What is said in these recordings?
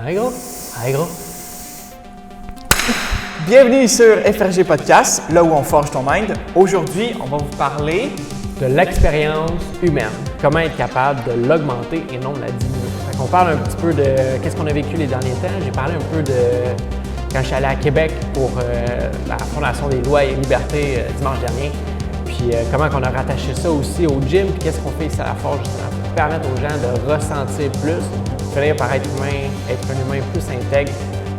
Hi gros. Hi gros. Bienvenue sur FRG Podcast, là où on forge ton mind. Aujourd'hui, on va vous parler De l'expérience humaine. Comment être capable de l'augmenter et non de la diminuer. Fait qu'on parle un petit peu de qu'est-ce qu'on a vécu les derniers temps. J'ai parlé un peu de quand je suis allé à Québec pour la Fondation des lois et libertés dimanche dernier. Puis comment on a rattaché ça aussi au gym. Puis qu'est-ce qu'on fait ici à la forge justement pour permettre aux gens de ressentir plus, finir par être humain, être un humain plus intègre,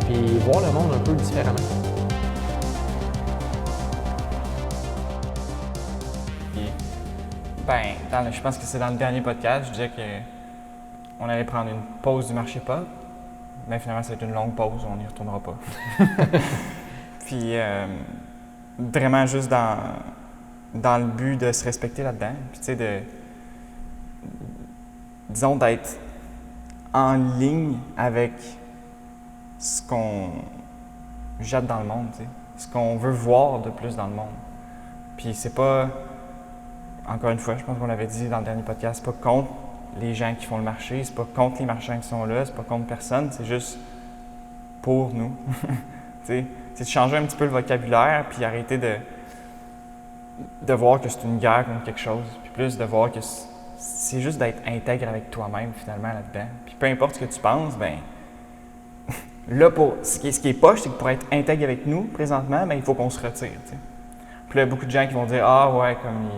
puis voir le monde un peu différemment. je pense que c'est dans le dernier podcast, je disais qu'on allait prendre une pause du marché pop, mais finalement, ça va être une longue pause, on n'y retournera pas. Puis, vraiment juste dans le but de se respecter là-dedans, puis tu sais, disons, d'être en ligne avec ce qu'on jette dans le monde, tu sais, ce qu'on veut voir de plus dans le monde. Puis c'est pas, encore une fois, je pense qu'on l'avait dit dans le dernier podcast, c'est pas contre les gens qui font le marché, c'est pas contre les marchands qui sont là, c'est pas contre personne, c'est juste pour nous. C'est de changer un petit peu le vocabulaire, puis arrêter de voir que c'est une guerre contre quelque chose, puis plus de voir que c'est juste d'être intègre avec toi-même finalement là-dedans. Puis peu importe ce que tu penses, ben là, ce qui est poche, c'est que pour être intègre avec nous présentement, ben il faut qu'on se retire. T'sais. Puis là, il y a beaucoup de gens qui vont dire « Ah ouais, comme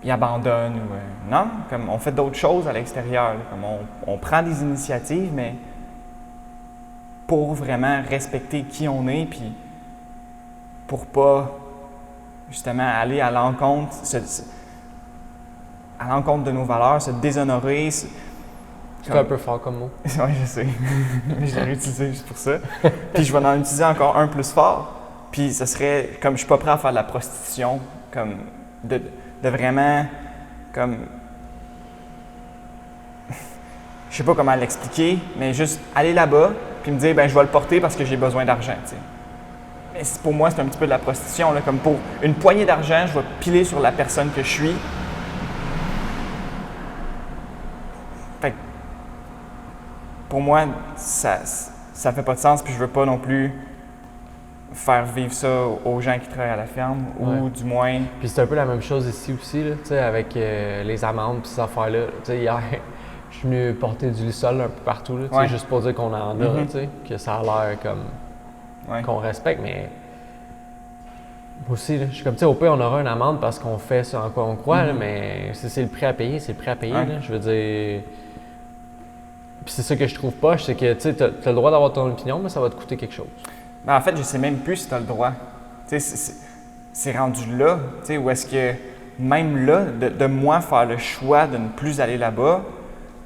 ils abandonnent » ou non, comme on fait d'autres choses à l'extérieur, là, comme on prend des initiatives, mais pour vraiment respecter qui on est, puis pour pas justement aller à l'encontre de nos valeurs, se déshonorer. C'est un peu fort comme mot. Oui, je sais. Mais je l'ai réutilisé juste pour ça. Puis je vais en utiliser encore un plus fort. Puis ce serait comme je suis pas prêt à faire de la prostitution, comme de vraiment comme je sais pas comment l'expliquer, mais juste aller là-bas puis me dire ben je vais le porter parce que j'ai besoin d'argent, tu sais. Mais pour moi, c'est un petit peu de la prostitution là, comme pour une poignée d'argent, je vais piler sur la personne que je suis. Fait que pour moi, ça fait pas de sens, puis je veux pas non plus faire vivre ça aux gens qui travaillent à la ferme, ou du moins... Puis c'est un peu la même chose ici aussi, là, avec les amendes et ces affaires-là. Hier, je suis venu porter du lissol un peu partout, là, juste pour dire qu'on en a, que ça a l'air comme qu'on respecte, mais aussi, là, je suis comme, au pire, on aura une amende parce qu'on fait ce en quoi on croit, là, mais si c'est le prix à payer, c'est le prix à payer, là, je veux dire... Puis c'est ça que je trouve poche, c'est que tu as le droit d'avoir ton opinion, mais ça va te coûter quelque chose. Ben, en fait, je sais même plus si tu as le droit. C'est rendu là, où est-ce que même là, de moi faire le choix de ne plus aller là-bas,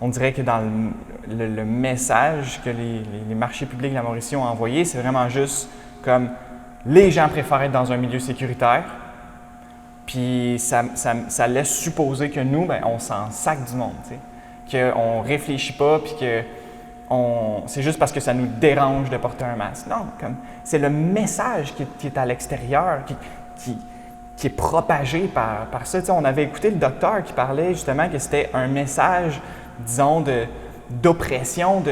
on dirait que dans le message que les marchés publics de la Mauricie ont envoyé, c'est vraiment juste comme les gens préfèrent être dans un milieu sécuritaire, puis ça laisse supposer que nous, ben, on s'en sac du monde, qu'on ne réfléchit pas, puis que c'est juste parce que ça nous dérange de porter un masque. Non, c'est le message qui est à l'extérieur, qui est propagé par ça. On avait écouté le docteur qui parlait justement que c'était un message, disons, d'oppression,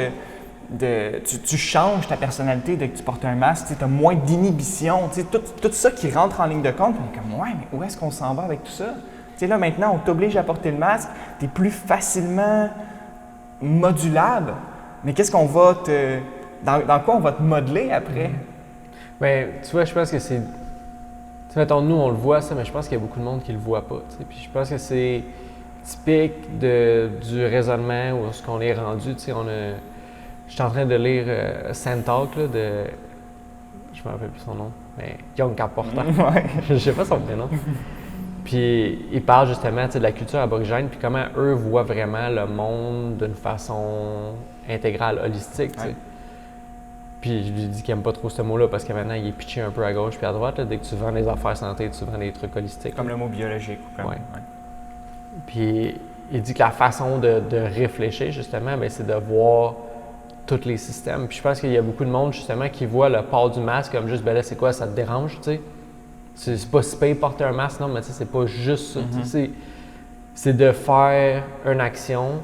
tu changes ta personnalité dès que tu portes un masque, tu as moins d'inhibition, tout ça qui rentre en ligne de compte. On est comme, ouais, mais où est-ce qu'on s'en va avec tout ça? Là, maintenant, on t'oblige à porter le masque, tu es plus facilement modulable. Mais qu'est-ce qu'on va dans quoi on va te modeler après? Bien, tu vois, je pense que c'est... mettons, nous, on le voit ça, mais je pense qu'il y a beaucoup de monde qui le voit pas. Puis je pense que c'est typique du raisonnement où ce qu'on est rendu. Je suis en train de lire Sand-Talk de... Je me rappelle plus son nom, mais Young Carporter. Je sais pas son prénom. Puis il parle justement de la culture aborigène, puis comment eux voient vraiment le monde d'une façon intégrale, holistique. Puis je lui dis qu'il n'aime pas trop ce mot-là parce que maintenant il est pitché un peu à gauche puis à droite. Là, dès que tu vends des affaires santé, tu vends des trucs holistiques. Comme le mot biologique. Puis il dit que la façon de réfléchir justement, bien, c'est de voir tous les systèmes. Puis je pense qu'il y a beaucoup de monde justement qui voit le port du masque comme juste, ben là c'est quoi, ça te dérange, tu sais? C'est pas si payé porter un masque, non, mais c'est pas juste ça. C'est de faire une action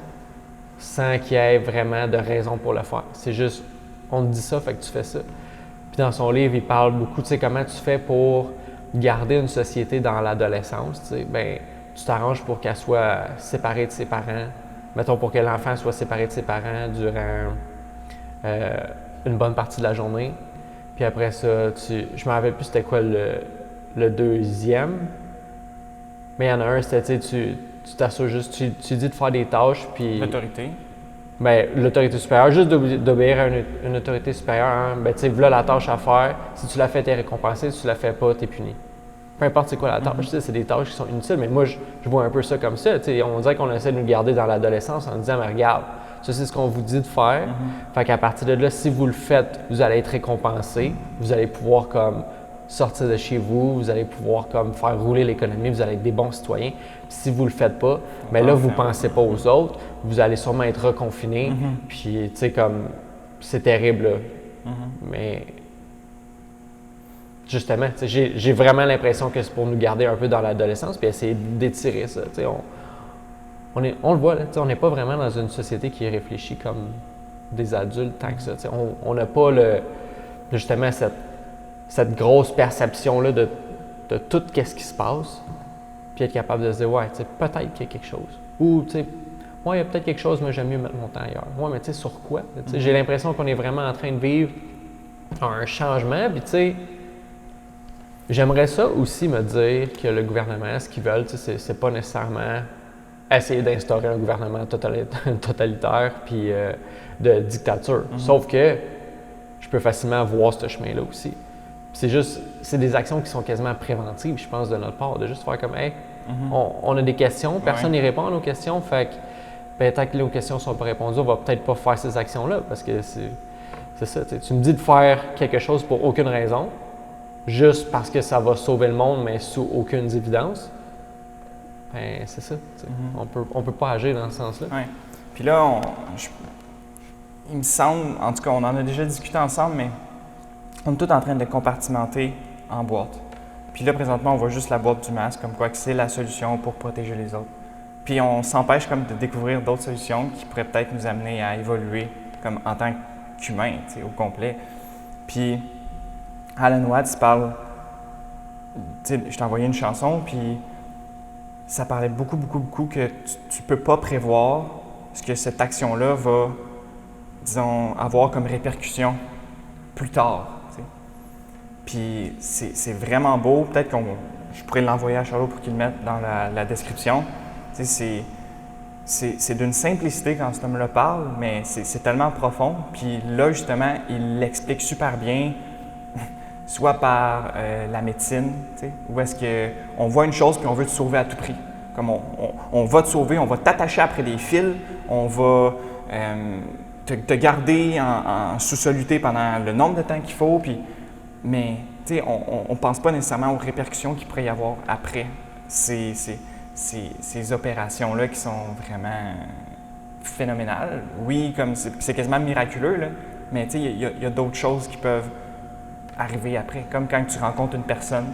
sans qu'il y ait vraiment de raison pour le faire. C'est juste, on te dit ça, fait que tu fais ça. Puis dans son livre, il parle beaucoup, tu sais, comment tu fais pour garder une société dans l'adolescence, tu sais. Ben, tu t'arranges pour qu'elle soit séparée de ses parents. Mettons pour que l'enfant soit séparé de ses parents durant une bonne partie de la journée. Puis après ça, je me rappelle plus c'était quoi le deuxième. Mais il y en a un, c'était, tu t'assures juste, tu dis de faire des tâches, puis... L'autorité. Bien, l'autorité supérieure, juste d'obéir à une autorité supérieure, hein, ben, tu sais, voilà la tâche à faire. Si tu la fais, tu es récompensé. Si tu la fais pas, tu es puni. Peu importe c'est quoi la tâche, tu sais, c'est des tâches qui sont inutiles, mais moi, je vois un peu ça comme ça. Tu sais, on dirait qu'on essaie de nous garder dans l'adolescence en disant, mais regarde, ça, c'est ce qu'on vous dit de faire. Fait qu'à partir de là, si vous le faites, vous allez être récompensé. Vous allez pouvoir, comme, sortir de chez vous, vous allez pouvoir comme faire rouler l'économie, vous allez être des bons citoyens. Si vous le faites pas, mais là, vous pensez pas aux autres, vous allez sûrement être reconfinés, puis tu sais, comme, c'est terrible, là. Mais justement, j'ai vraiment l'impression que c'est pour nous garder un peu dans l'adolescence, puis essayer d'étirer ça, tu sais. On le voit, là, on n'est pas vraiment dans une société qui réfléchit comme des adultes tant que ça, tu sais. On n'a pas justement cette grosse perception-là de tout ce qui se passe, puis être capable de se dire, ouais, tu sais, peut-être qu'il y a quelque chose. Ou, tu sais, ouais, il y a peut-être quelque chose, mais j'aime mieux mettre mon temps ailleurs. Ouais, mais tu sais, sur quoi? Tu sais, j'ai l'impression qu'on est vraiment en train de vivre un changement, puis tu sais, j'aimerais ça aussi me dire que le gouvernement, ce qu'ils veulent, tu sais, c'est pas nécessairement essayer d'instaurer un gouvernement totalitaire puis de dictature. Sauf que je peux facilement voir ce chemin-là aussi. C'est des actions qui sont quasiment préventives, je pense, de notre part, de juste faire comme, hey, on a des questions, personne n'y répond à nos questions, fait que tant que nos questions ne sont pas répondues, on va peut-être pas faire ces actions-là, parce que c'est ça, tu me dis de faire quelque chose pour aucune raison, juste parce que ça va sauver le monde, mais sous aucune évidence, ben c'est ça, on peut pas agir dans ce sens-là. Oui. Puis là, il me semble, en tout cas, on en a déjà discuté ensemble, mais on est tous en train de compartimenter en boîte. Puis là, présentement, on voit juste la boîte du masque, comme quoi que c'est la solution pour protéger les autres. Puis on s'empêche comme de découvrir d'autres solutions qui pourraient peut-être nous amener à évoluer comme en tant qu'humain, tu sais, au complet. Puis Alan Watts parle, tu sais, je t'ai envoyé une chanson, puis ça parlait beaucoup que tu peux pas prévoir ce que cette action-là va, disons, avoir comme répercussion plus tard. Puis c'est vraiment beau. Peut-être je pourrais l'envoyer à Charlot pour qu'il le mette dans la description. C'est d'une simplicité quand cet homme-là parle, mais c'est tellement profond. Puis là, justement, il l'explique super bien, soit par la médecine, où est-ce qu'on voit une chose puis on veut te sauver à tout prix. Comme on va te sauver, on va t'attacher après des fils, on va te garder en sous-soluté pendant le nombre de temps qu'il faut. Mais on ne pense pas nécessairement aux répercussions qu'il pourrait y avoir après ces opérations-là qui sont vraiment phénoménales. Oui, comme c'est quasiment miraculeux, là, mais il y a d'autres choses qui peuvent arriver après. Comme quand tu rencontres une personne,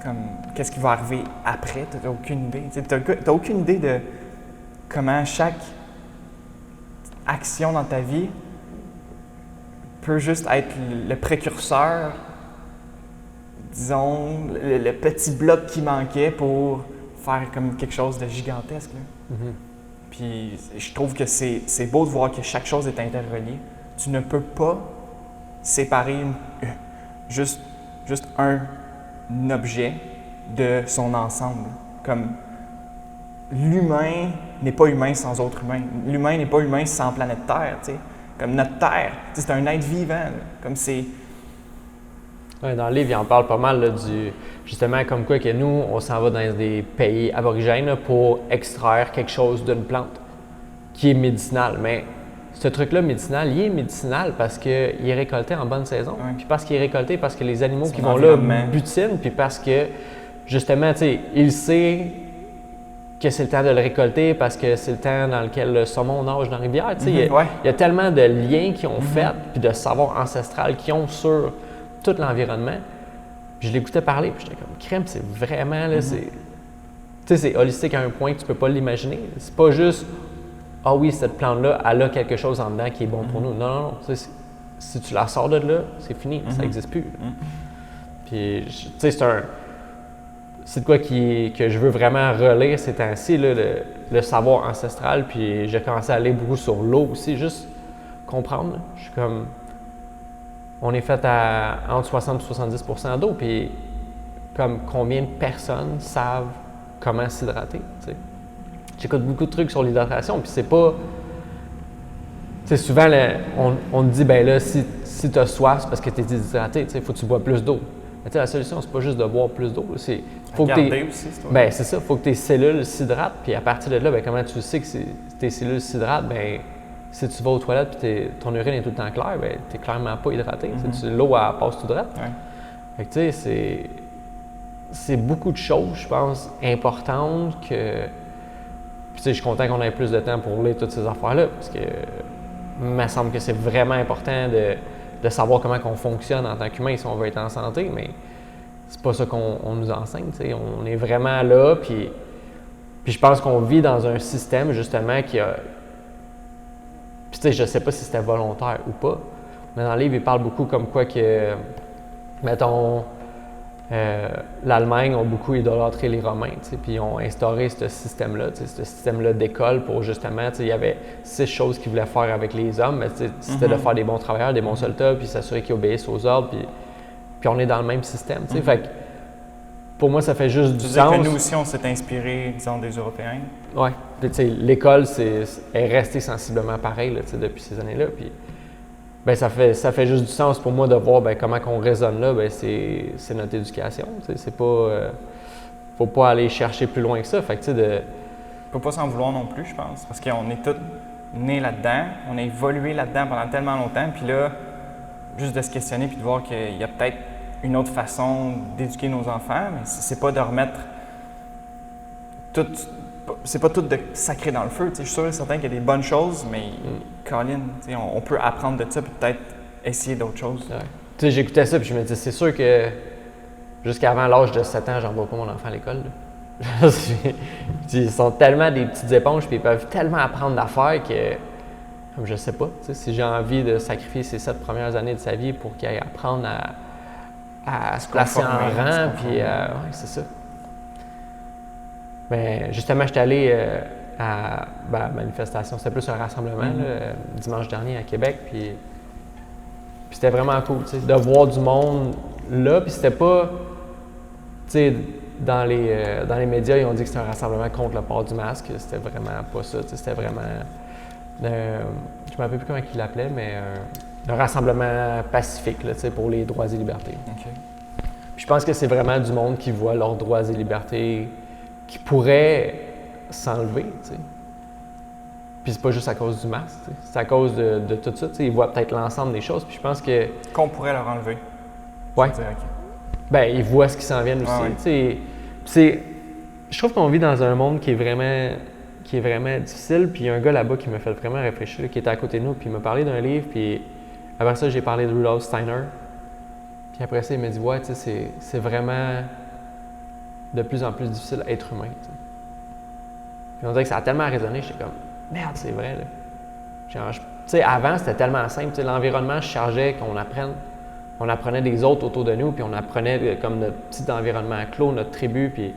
comme qu'est-ce qui va arriver après, tu n'as aucune idée. Tu n'as aucune idée de comment chaque action dans ta vie peut juste être le précurseur, disons, le petit bloc qui manquait pour faire comme quelque chose de gigantesque. Là. Puis je trouve que c'est beau de voir que chaque chose est interreliée. Tu ne peux pas séparer juste un objet de son ensemble. Comme l'humain n'est pas humain sans autre humain. L'humain n'est pas humain sans planète Terre, tu sais. Comme notre Terre, c'est un être vivant. Là. Comme c'est... Ouais, dans le livre, il en parle pas mal là, justement comme quoi que nous, on s'en va dans des pays aborigènes là, pour extraire quelque chose d'une plante qui est médicinale. Mais ce truc-là médicinal, il est médicinal parce qu'il est récolté en bonne saison. Ouais. Puis parce qu'il est récolté, parce que les animaux qui vont là butinent, puis parce que justement, tu sais, il sait que c'est le temps de le récolter parce que c'est le temps dans lequel le saumon nage dans la rivière. Tu sais, il y a tellement de liens qu'ils ont fait, puis de savoir ancestral qu'ils ont sur tout l'environnement. Puis je l'écoutais parler, puis j'étais comme, crème, c'est vraiment, là, c'est holistique à un point que tu peux pas l'imaginer. C'est pas juste ah oui, cette plante-là, elle a quelque chose en dedans qui est bon pour nous. Non, non, non. Si tu la sors de là, c'est fini, ça n'existe plus. Puis, tu sais, c'est de quoi que je veux vraiment relire ces temps-ci, là, le savoir ancestral. Puis j'ai commencé à aller beaucoup sur l'eau aussi, juste comprendre. Là. Je suis comme, on est fait à entre 60 et 70% d'eau, puis comme combien de personnes savent comment s'hydrater, tu sais. J'écoute beaucoup de trucs sur l'hydratation, puis c'est pas... Tu sais, souvent, là, on te dit, ben là, si tu as soif, c'est parce que tu es déshydraté, tu sais, il faut que tu bois plus d'eau. Mais tu sais, la solution, c'est pas juste de boire plus d'eau, c'est... Faut que aussi, ben, c'est ça, il faut que tes cellules s'hydratent, puis à partir de là, ben, comment tu sais que tes cellules s'hydratent? Ben, si tu vas aux toilettes et ton urine est tout le temps claire, ben, tu n'es clairement pas hydraté. L'eau, elle passe tout droit. Ouais. Fait que, tu sais, c'est beaucoup de choses, je pense, importantes que... Puis, tu sais, je suis content qu'on ait plus de temps pour lire toutes ces affaires-là, parce que il me semble que c'est vraiment important de savoir comment on fonctionne en tant qu'humain si on veut être en santé, mais c'est pas ça qu'on nous enseigne, tu sais. On est vraiment là, puis je pense qu'on vit dans un système, justement, qui a... Puis, tu sais, je sais pas si c'était volontaire ou pas, mais dans le livre, il parle beaucoup comme quoi que, mettons, l'Allemagne ont beaucoup idolâtré les Romains, puis ils ont instauré ce système-là, ce système-là d'école pour justement, il y avait 6 choses qu'ils voulaient faire avec les hommes, mais c'était de faire des bons travailleurs, des bons soldats, puis s'assurer qu'ils obéissent aux ordres, puis on est dans le même système. Fait que pour moi, ça fait juste du sens. Que nous aussi, on s'est inspiré, disons, des Européens. Oui, l'école est restée sensiblement pareille là, depuis ces années-là, puis ben, ça fait juste du sens pour moi de voir ben, comment on raisonne là, ben, c'est notre éducation. C'est pas. Faut pas aller chercher plus loin que ça. Fait que, faut pas s'en vouloir non plus, je pense, parce qu'on est tous nés là-dedans, on a évolué là-dedans pendant tellement longtemps, puis là, juste de se questionner puis de voir qu'il y a peut-être une autre façon d'éduquer nos enfants, mais c'est pas de remettre tout. C'est pas tout de sacré dans le feu. Je suis sûr et certain qu'il y a des bonnes choses, mais Colin, on peut apprendre de ça et peut-être essayer d'autres choses. Ouais. J'écoutais ça et je me disais, c'est sûr que jusqu'avant l'âge de 7 ans, j'envoie pas mon enfant à l'école. Ils sont tellement des petites éponges et ils peuvent tellement apprendre d'affaires que, comme je sais pas, si j'ai envie de sacrifier ces 7 premières années de sa vie pour qu'il aille apprendre à se placer en rang, puis ouais, c'est ça. Mais justement, j'étais allé à la manifestation, c'était plus un rassemblement dimanche dernier à Québec, puis c'était vraiment cool, de voir du monde là, puis c'était pas, tu sais, dans les médias, ils ont dit que c'était un rassemblement contre le port du masque, c'était vraiment pas ça, c'était vraiment, je me rappelle plus comment ils l'appelaient, mais un rassemblement pacifique, là, pour les droits et libertés. Okay. Puis je pense que c'est vraiment du monde qui voit leurs droits et libertés qui pourrait s'enlever, tu sais. Puis c'est pas juste à cause du masque, tu sais. C'est à cause de tout ça, tu sais. Ils voient peut-être l'ensemble des choses, puis je pense que... Qu'on pourrait leur enlever. Ouais. Dire, okay. Ben, ils voient ce qui s'en vient aussi, tu sais. Je trouve qu'on vit dans un monde qui est vraiment difficile, puis il y a un gars là-bas qui m'a fait vraiment réfléchir, qui était à côté de nous, puis il m'a parlé d'un livre, puis après ça, j'ai parlé de Rudolf Steiner. Puis après ça, il m'a dit, ouais, tu sais, c'est vraiment... de plus en plus difficile à être humain. T'sais. Puis on dirait que ça a tellement résonné, j'étais comme, merde, c'est vrai. Là. Tu sais, avant, c'était tellement simple. L'environnement, je chargeais qu'on apprenne. On apprenait des autres autour de nous, puis on apprenait comme notre petit environnement clos, notre tribu, puis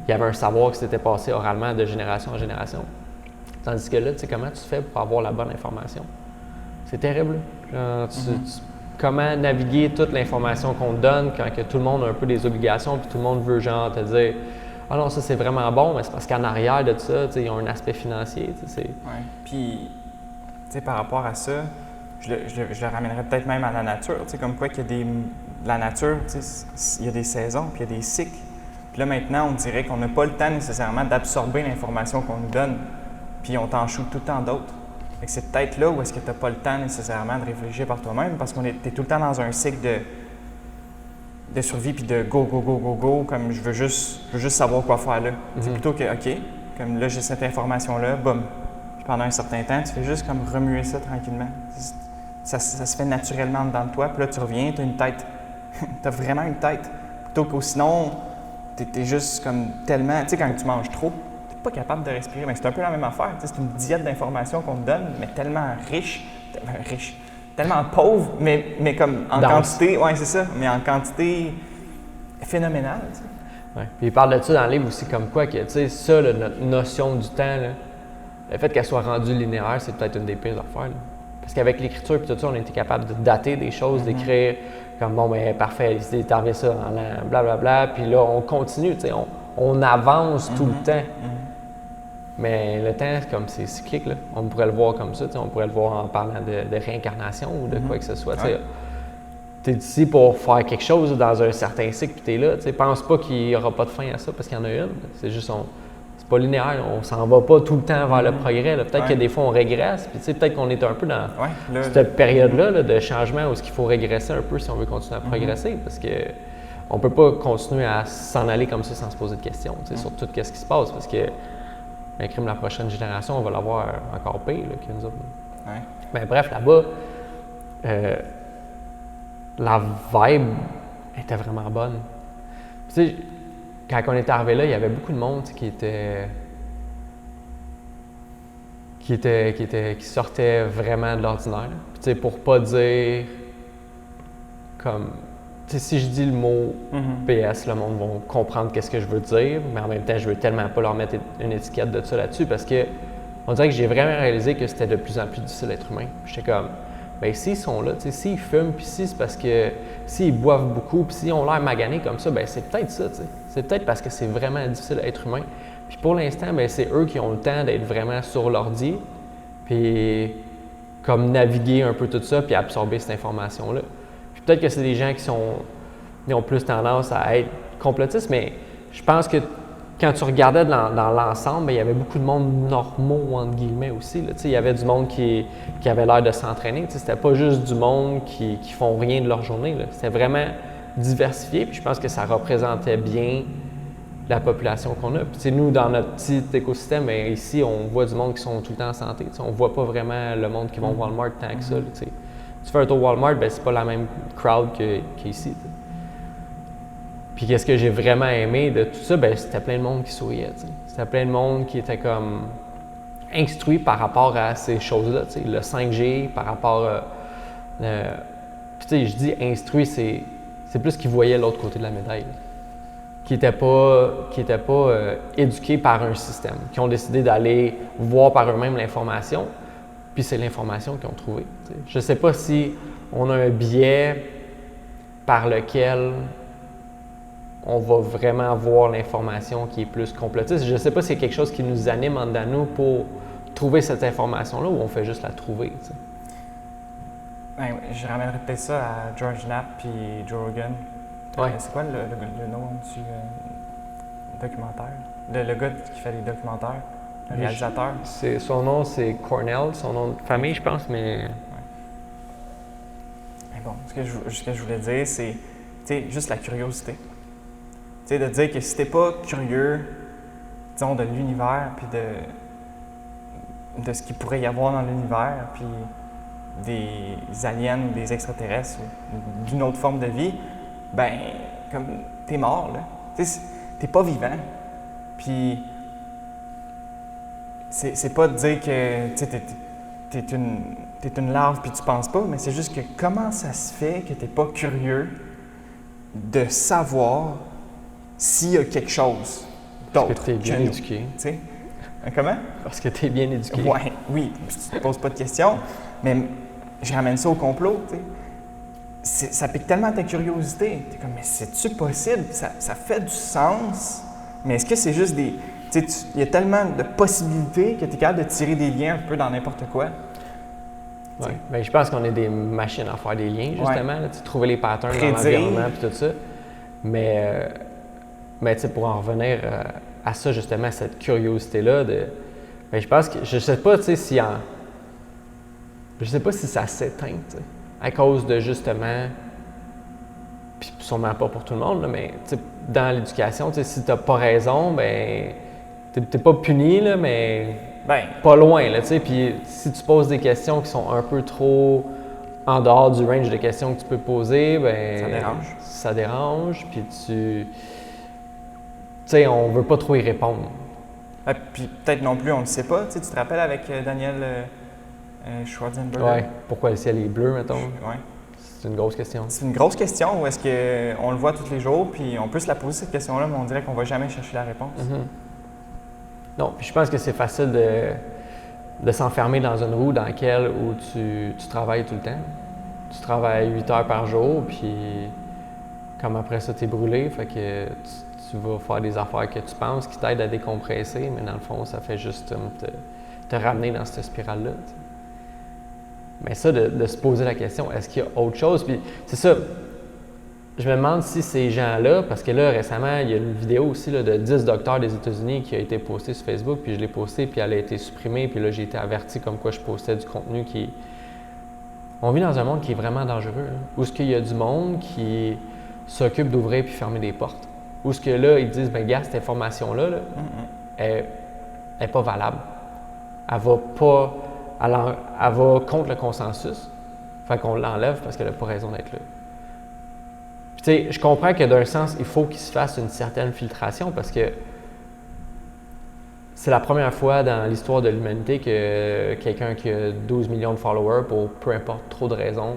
il y avait un savoir qui s'était passé oralement de génération en génération. Tandis que là, tu sais, comment tu fais pour avoir la bonne information? C'est terrible. Genre, comment naviguer toute l'information qu'on te donne quand que tout le monde a un peu des obligations puis tout le monde veut genre te dire « Ah non, ça c'est vraiment bon, mais c'est parce qu'en arrière de ça, ils ont un aspect financier. » Oui. Puis, tu sais, par rapport à ça, je le ramènerais peut-être même à la nature. Tu sais, comme quoi qu'il y a la nature, tu sais, il y a des saisons puis il y a des cycles. Puis là, maintenant, on dirait qu'on n'a pas le temps nécessairement d'absorber l'information qu'on nous donne, puis on t'en shoot tout le temps d'autres. Fait que c'est peut-être là où est-ce que tu n'as pas le temps nécessairement de réfléchir par toi-même parce que tu es tout le temps dans un cycle de survie puis de go, go, go, go, go, comme je veux juste savoir quoi faire là. C'est plutôt que, OK, comme là j'ai cette information-là, boum. Puis pendant un certain temps, tu fais juste comme remuer ça tranquillement. Ça se fait naturellement dedans de toi, puis là tu reviens, tu as une tête. Tu as vraiment une tête. Plutôt que sinon, tu es juste comme tellement. Tu sais, quand tu manges trop, pas capable de respirer. Mais c'est un peu la même affaire. C'est une diète d'informations qu'on te donne, mais tellement riche, tellement pauvre, mais comme en quantité, ouais, c'est ça, mais en quantité phénoménale. Ouais. Puis il parle de ça dans le livre aussi, comme quoi que, tu sais, ça, là, notre notion du temps, là, le fait qu'elle soit rendue linéaire, c'est peut-être une des pires affaires. Là. Parce qu'avec l'écriture et tout ça, on était capable de dater des choses, d'écrire comme bon, ben parfait, il s'est arrivé ça en l'an, blablabla, puis là, on continue, tu sais, on avance tout le temps. Mais le temps, comme c'est cyclique, là. On pourrait le voir comme ça, on pourrait le voir en parlant de réincarnation ou de quoi que ce soit. Tu es ici pour faire quelque chose dans un certain cycle, puis tu es là. Pense pas qu'il n'y aura pas de fin à ça parce qu'il y en a une. C'est juste, c'est pas linéaire, on s'en va pas tout le temps vers le progrès. Peut-être que des fois on régresse, puis peut-être qu'on est un peu dans cette période-là là, de changement où il faut régresser un peu si on veut continuer à progresser, parce que on peut pas continuer à s'en aller comme ça sans se poser de questions sur tout ce qui se passe, parce que la prochaine génération, on va l'avoir encore pire là, que nous autres. Mais bref, là-bas, la vibe était vraiment bonne. Tu sais, quand on est arrivé là, il y avait beaucoup de monde qui sortait vraiment de l'ordinaire. Puis, tu sais, pour pas dire comme, tu sais, si je dis le mot PS, le monde va comprendre qu'est-ce que je veux dire, mais en même temps, je veux tellement pas leur mettre une étiquette de ça là-dessus parce que on dirait que j'ai vraiment réalisé que c'était de plus en plus difficile d'être humain. J'étais comme, bien, s'ils sont là, s'ils fument, puis si c'est parce que s'ils boivent beaucoup, puis s'ils ont l'air maganés comme ça, bien, c'est peut-être ça, t'sais. C'est peut-être parce que c'est vraiment difficile d'être humain. Puis pour l'instant, bien, c'est eux qui ont le temps d'être vraiment sur l'ordi, puis comme naviguer un peu tout ça, puis absorber cette information-là. Puis peut-être que c'est des gens qui ont plus tendance à être complotistes, mais je pense que quand tu regardais dans l'ensemble, bien, il y avait beaucoup de monde normaux, entre guillemets, aussi. Là. Il y avait du monde qui avait l'air de s'entraîner. C'était pas juste du monde qui font rien de leur journée. C'était vraiment diversifié. Puis je pense que ça représentait bien la population qu'on a. Puis nous, dans notre petit écosystème, bien, ici, on voit du monde qui sont tout le temps en santé. On voit pas vraiment le monde qui va au Walmart tant que ça. Là, tu fais un tour Walmart, bien, c'est pas la même crowd qu'ici. Puis qu'est-ce que j'ai vraiment aimé de tout ça, bien, c'était plein de monde qui souriait. T'sais. C'était plein de monde qui était comme instruit par rapport à ces choses-là. T'sais. Le 5G, par rapport à... Puis tu sais, je dis instruit, c'est plus qu'ils voyaient l'autre côté de la médaille. Qui n'étaient pas éduqués par un système, qui ont décidé d'aller voir par eux-mêmes l'information, puis c'est l'information qu'ils ont trouvée. T'sais. Je ne sais pas si on a un biais par lequel on va vraiment voir l'information qui est plus complotiste. Je ne sais pas si c'est quelque chose qui nous anime en dedans nous pour trouver cette information-là ou on fait juste la trouver. Tu sais. Ben, je ramènerais peut-être ça à George Knapp et Joe Rogan. Ouais. C'est quoi le nom du documentaire? Le gars qui fait les documentaires, le réalisateur? Son nom, c'est Cornell, son nom de famille, je pense, mais... Ouais. Mais bon, ce que je voulais dire, c'est juste la curiosité. T'sais, de dire que si t'es pas curieux, disons, de l'univers, puis de ce qu'il pourrait y avoir dans l'univers, puis des aliens ou des extraterrestres ou d'une autre forme de vie, ben, comme, t'es mort, là. T'es pas vivant. Puis, c'est pas de dire que, t'es une larve puis tu penses pas, mais c'est juste que comment ça se fait que t'es pas curieux de savoir s'il y a quelque chose d'autre. Parce que tu es bien éduqué. T'sais? Comment? Parce que tu es bien éduqué. Ouais, oui, tu te poses pas de questions, mais je ramène ça au complot. Ça pique tellement ta curiosité. Tu es comme, mais c'est-tu possible? Ça fait du sens, mais est-ce que c'est juste des. Il y a tellement de possibilités que tu es capable de tirer des liens un peu dans n'importe quoi. Oui, ben, je pense qu'on est des machines à faire des liens, justement. Là, trouver les patterns prédire dans l'environnement et tout ça. Mais pour en revenir à ça, justement, cette curiosité-là, ben, je pense que je sais pas si je sais pas si ça s'éteint à cause de justement, puis sûrement pas pour tout le monde, là, mais dans l'éducation, si tu n'as pas raison, ben t'es pas puni, là, mais pas loin. Là, puis si tu poses des questions qui sont un peu trop en dehors du range de questions que tu peux poser, ben ça dérange, puis on veut pas trop y répondre. Puis peut-être non plus, on ne le sait pas. Tu te rappelles avec Daniel Schwarzenberg? Ouais. Pourquoi le ciel est bleu, mettons? Ouais. C'est une grosse question. C'est une grosse question ou est-ce qu'on le voit tous les jours puis on peut se la poser cette question-là, mais on dirait qu'on ne va jamais chercher la réponse? Non, puis je pense que c'est facile de s'enfermer dans une roue dans laquelle où tu travailles tout le temps. Tu travailles 8 heures par jour, puis comme après ça, tu es brûlé, fait que tu vas faire des affaires que tu penses qui t'aident à décompresser, mais dans le fond, ça fait juste te ramener dans cette spirale-là. T'sais. Mais ça, de se poser la question, est-ce qu'il y a autre chose? Puis c'est ça, je me demande si ces gens-là, parce que là, récemment, il y a une vidéo aussi là, de 10 docteurs des États-Unis qui a été postée sur Facebook, puis je l'ai postée, puis elle a été supprimée, puis là, j'ai été averti comme quoi je postais du contenu qui... On vit dans un monde qui est vraiment dangereux, hein, où est-ce qu'il y a du monde qui s'occupe d'ouvrir puis fermer des portes. Où est-ce que là, ils disent, bien, gars, cette information-là, là, elle n'est pas valable. Elle va pas... Elle va contre le consensus. Fait qu'on l'enlève parce qu'elle n'a pas raison d'être là. Puis, tu sais, je comprends que d'un sens, il faut qu'il se fasse une certaine filtration parce que c'est la première fois dans l'histoire de l'humanité que quelqu'un qui a 12 millions de followers, pour peu importe trop de raisons,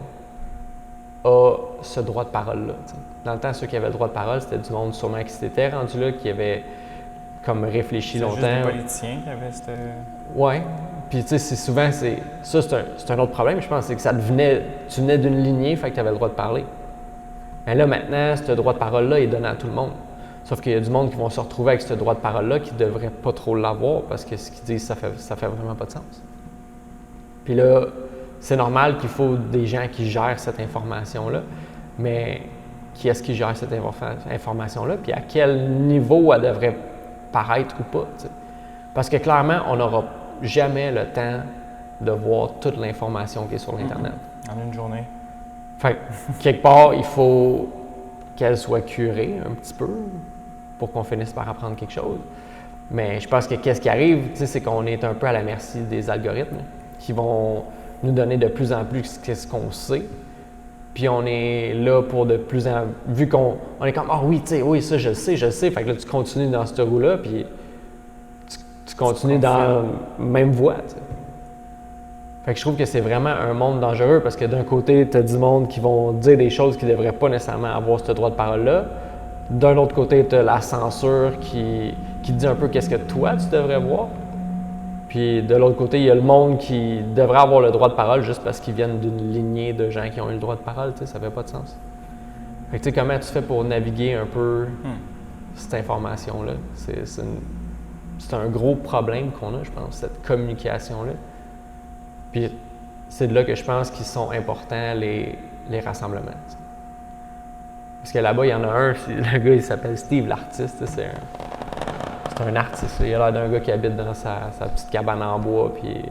a ce droit de parole-là. T'sais. Dans le temps, ceux qui avaient le droit de parole, c'était du monde sûrement qui s'était rendu là, qui avait comme réfléchi longtemps. C'est juste des politiciens qui avaient cette... Oui. Puis tu sais, souvent, c'est un autre problème, je pense, c'est que tu venais d'une lignée, fait que tu avais le droit de parler. Mais là, maintenant, ce droit de parole-là est donné à tout le monde. Sauf qu'il y a du monde qui vont se retrouver avec ce droit de parole-là qui ne devrait pas trop l'avoir parce que ce qu'ils disent, ça fait vraiment pas de sens. Puis là, c'est normal qu'il faut des gens qui gèrent cette information-là, mais qui est-ce qui gère cette information-là? Puis à quel niveau elle devrait paraître ou pas? T'sais? Parce que clairement, on n'aura jamais le temps de voir toute l'information qui est sur l'Internet. En une journée. Fait que, quelque part, il faut qu'elle soit curée un petit peu pour qu'on finisse par apprendre quelque chose. Mais je pense que qu'est-ce qui arrive, c'est qu'on est un peu à la merci des algorithmes qui vont nous donner de plus en plus ce qu'on sait. Puis on est là pour de plus en plus... Vu qu'on est comme « Ah oui, tu sais, oui, ça, je le sais. » Fait que là, tu continues dans cette roue-là, puis tu continues dans la même voie, t'sais. Fait que je trouve que c'est vraiment un monde dangereux parce que d'un côté, tu as du monde qui vont dire des choses qui ne devraient pas nécessairement avoir ce droit de parole-là. D'un autre côté, tu as la censure qui te dit un peu qu'est-ce que toi, tu devrais voir. Puis de l'autre côté, il y a le monde qui devrait avoir le droit de parole juste parce qu'ils viennent d'une lignée de gens qui ont eu le droit de parole. Ça fait pas de sens. Fait que tu sais, comment tu fais pour naviguer un peu cette information-là? C'est un gros problème qu'on a, je pense, cette communication-là. Puis c'est de là que je pense qu'ils sont importants, les rassemblements. T'sais. Parce que là-bas, il y en a un, le gars, il s'appelle Steve, l'artiste. C'est un artiste. Il a l'air d'un gars qui habite dans sa petite cabane en bois. Puis...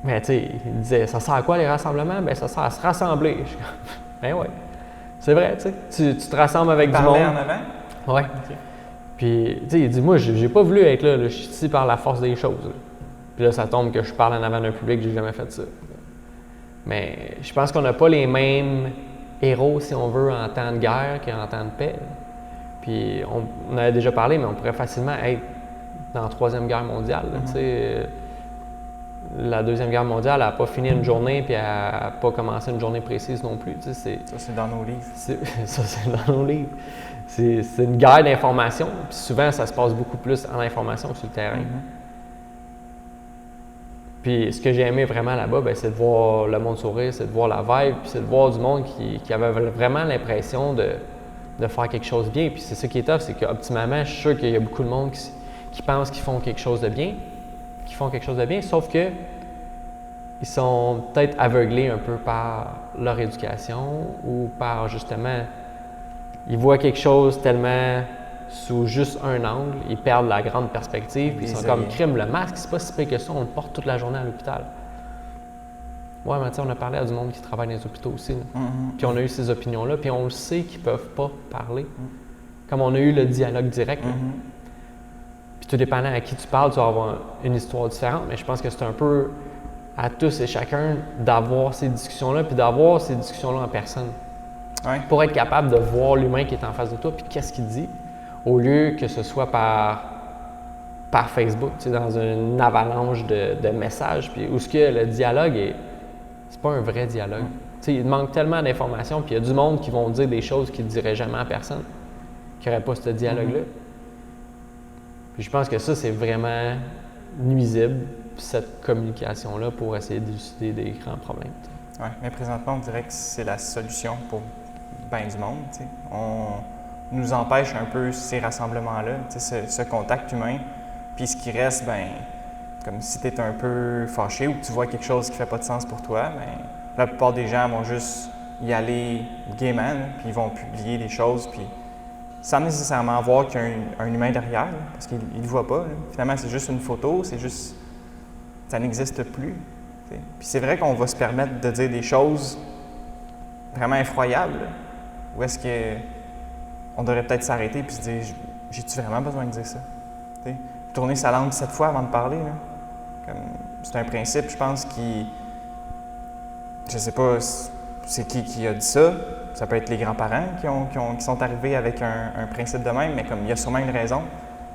Mais tu sais, il disait, ça sert à quoi les rassemblements? Ben ça sert à se rassembler. Je suis comme, ben ouais, c'est vrai, tu sais. Tu te rassembles avec du monde. Parler en avant? Ouais. Okay. Puis, tu sais, il dit, moi, j'ai pas voulu être là, je suis ici par la force des choses. Là. Puis là, ça tombe que je parle en avant d'un public, j'ai jamais fait ça. Mais je pense qu'on n'a pas les mêmes héros, si on veut, en temps de guerre qu'en temps de paix. Puis on avait déjà parlé, mais on pourrait facilement être dans la Troisième Guerre mondiale. Là, la Deuxième Guerre mondiale n'a pas fini une journée, puis elle n'a pas commencé une journée précise non plus. Ça, c'est dans nos livres. Ça, c'est dans nos livres. C'est une guerre d'information, puis souvent, ça se passe beaucoup plus en information que sur le terrain. Puis ce que j'ai aimé vraiment là-bas, ben, c'est de voir le monde sourire, c'est de voir la vibe, puis c'est de voir du monde qui avait vraiment l'impression de faire quelque chose de bien. Puis c'est ça qui est tough, c'est qu'optimalement, je suis sûr qu'il y a beaucoup de monde qui pense qu'ils font quelque chose de bien, sauf que ils sont peut-être aveuglés un peu par leur éducation ou par justement, ils voient quelque chose tellement sous juste un angle, ils perdent la grande perspective, puis ils sont comme crime, le masque, c'est pas si pire que ça, on le porte toute la journée à l'hôpital. Ouais, mais tu sais, on a parlé à du monde qui travaille dans les hôpitaux aussi. Puis on a eu ces opinions-là, puis on le sait qu'ils peuvent pas parler. Comme on a eu le dialogue direct. Puis tout dépendant à qui tu parles, tu vas avoir une histoire différente, mais je pense que c'est un peu à tous et chacun d'avoir ces discussions-là, puis d'avoir ces discussions-là en personne. Ouais. Pour être capable de voir l'humain qui est en face de toi, puis qu'est-ce qu'il dit. Au lieu que ce soit par par Facebook, dans une avalanche de messages, puis où ce que le dialogue c'est pas un vrai dialogue. Il manque tellement d'informations, puis il y a du monde qui vont dire des choses qu'ils ne diraient jamais à personne, qui n'aurait pas ce dialogue-là. Puis je pense que ça, c'est vraiment nuisible, cette communication-là, pour essayer d'élucider des grands problèmes. Oui, mais présentement, on dirait que c'est la solution pour bien du monde. On nous empêche un peu ces rassemblements-là, ce contact humain. Puis ce qui reste, ben, comme si tu es un peu fâché ou que tu vois quelque chose qui ne fait pas de sens pour toi, ben, la plupart des gens vont juste y aller gaiement, puis ils vont publier des choses, puis sans nécessairement voir qu'il y a un humain derrière, là, parce qu'ils ne le voient pas. Là. Finalement, c'est juste une photo, c'est juste... ça n'existe plus. T'sais. Puis c'est vrai qu'on va se permettre de dire des choses vraiment effroyables, là, où est-ce qu'on devrait peut-être s'arrêter et se dire « j'ai-tu vraiment besoin de dire ça? » Tourner sa langue 7 fois avant de parler, là. C'est un principe, je pense, qui... Je sais pas c'est qui a dit ça. Ça peut être les grands-parents qui sont arrivés avec un principe de même, mais comme il y a sûrement une raison.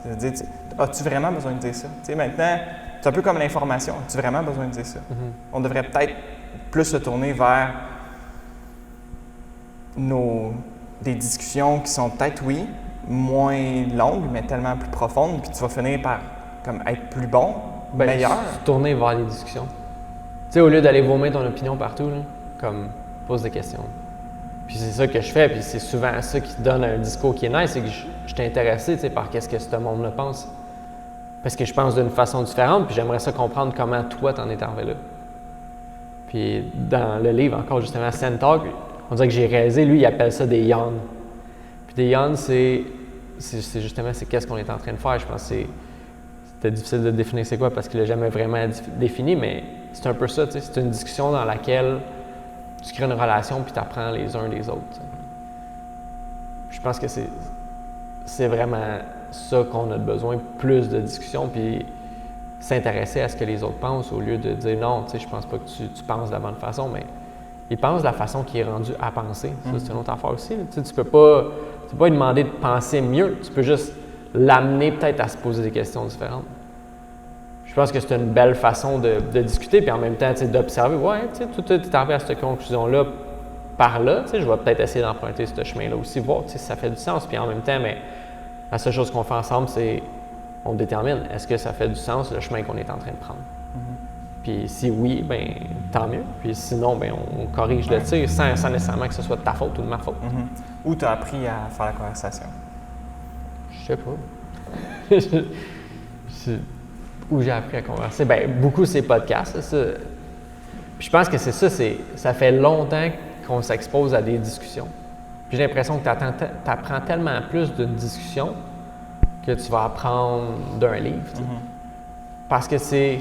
C'est-à-dire, as-tu vraiment besoin de dire ça? T'sais, maintenant, c'est un peu comme l'information. As-tu vraiment besoin de dire ça? On devrait peut-être plus se tourner vers des discussions qui sont peut-être, oui, moins longues, mais tellement plus profondes, puis tu vas finir par comme, être plus bon, meilleur. Se tourner vers les discussions. Tu sais, au lieu d'aller vomir ton opinion partout, là, comme, pose des questions. Puis c'est ça que je fais, puis c'est souvent ça qui te donne un discours qui est nice, c'est que je suis intéressé, tu sais, par qu'est-ce que ce monde-là pense. Parce que je pense d'une façon différente, puis j'aimerais ça comprendre comment toi t'en es arrivé là. Puis dans le livre, encore justement, Sand Talk, on dirait que j'ai réalisé, lui, il appelle ça des yawns. Puis des yawns, c'est justement, c'est qu'est-ce qu'on est en train de faire. Je pense que c'était difficile de définir c'est quoi parce qu'il l'a jamais vraiment défini, mais c'est un peu ça, tu sais. C'est une discussion dans laquelle tu crées une relation puis tu apprends les uns des autres. T'sais. Je pense que c'est vraiment ça qu'on a besoin, plus de discussion, puis s'intéresser à ce que les autres pensent au lieu de dire non, tu sais, je pense pas que tu penses de la bonne façon, mais ils pensent de la façon qui est rendue à penser. Ça, c'est une autre affaire aussi. Tu peux pas lui demander de penser mieux, tu peux juste l'amener peut-être à se poser des questions différentes. Je pense que c'est une belle façon de discuter, puis en même temps, d'observer, ouais, tu sais, tout est arrivé à cette conclusion-là par là, tu sais, je vais peut-être essayer d'emprunter ce chemin-là aussi, voir si ça fait du sens, puis en même temps, mais la seule chose qu'on fait ensemble, c'est on détermine, est-ce que ça fait du sens, le chemin qu'on est en train de prendre. Puis si oui, ben tant mieux. Puis sinon, ben on corrige le tir sans nécessairement que ce soit de ta faute ou de ma faute. Où tu as appris à faire la conversation? Je sais pas. Où j'ai appris à converser? Ben beaucoup ces podcasts. Ça. Puis je pense que c'est ça, ça fait longtemps qu'on s'expose à des discussions. Puis j'ai l'impression que tu apprends tellement plus d'une discussion que tu vas apprendre d'un livre. Parce que c'est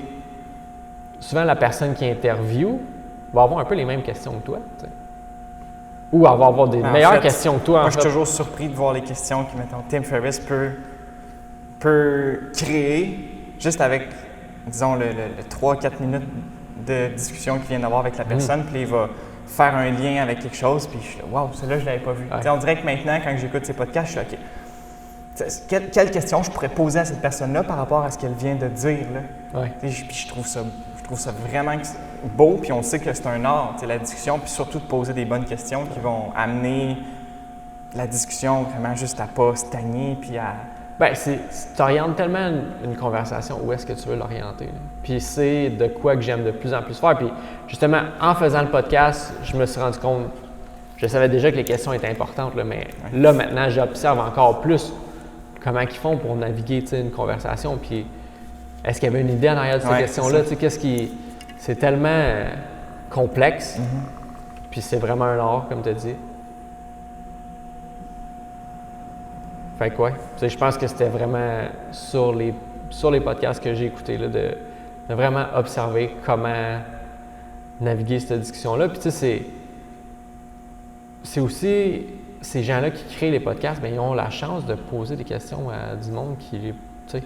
souvent la personne qui interviewe va avoir un peu les mêmes questions que toi. T'sais. Ou elle va avoir des meilleures questions que toi. Moi, je suis toujours surpris de voir les questions que, mettons, Tim Ferriss peut créer juste avec, disons, le 3-4 minutes de discussion qu'il vient d'avoir avec la personne. Puis il va faire un lien avec quelque chose. Puis je suis là, waouh, celle-là, je ne l'avais pas vu. Ouais. On dirait que maintenant, quand j'écoute ces podcasts, je suis là, OK. Quelle question je pourrais poser à cette personne-là par rapport à ce qu'elle vient de dire? Là? Ouais. Puis je trouve ça vraiment beau, puis on sait que c'est un art, la discussion, puis surtout de poser des bonnes questions qui vont amener la discussion vraiment juste à pas stagner, puis à... Bien, tu orientes tellement une conversation où est-ce que tu veux l'orienter. Là. Puis c'est de quoi que j'aime de plus en plus faire. Puis justement, en faisant le podcast, je me suis rendu compte, je savais déjà que les questions étaient importantes, là, mais là maintenant, j'observe encore plus comment ils font pour naviguer une conversation, puis est-ce qu'il y avait une idée en arrière de ces questions-là? C'est tellement complexe, puis c'est vraiment un art, comme tu as dit. Fait que je pense que c'était vraiment sur les podcasts que j'ai écoutés, là, de vraiment observer comment naviguer cette discussion-là. Puis tu sais, c'est aussi ces gens-là qui créent les podcasts, bien, ils ont la chance de poser des questions à du monde qui, tu sais,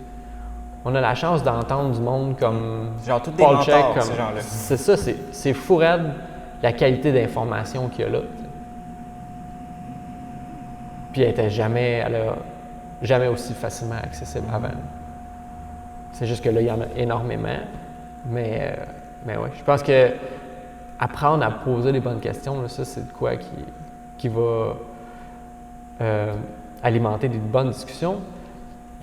on a la chance d'entendre du monde comme genre tous Paul des mentors, ces gens-là. C'est ça, c'est fou raide la qualité d'information qu'il y a là. T'sais. Puis elle a jamais aussi facilement accessible avant. C'est juste que là, il y en a énormément. Mais oui, je pense que apprendre à poser les bonnes questions, là, ça, c'est de quoi qui va alimenter des bonnes discussions.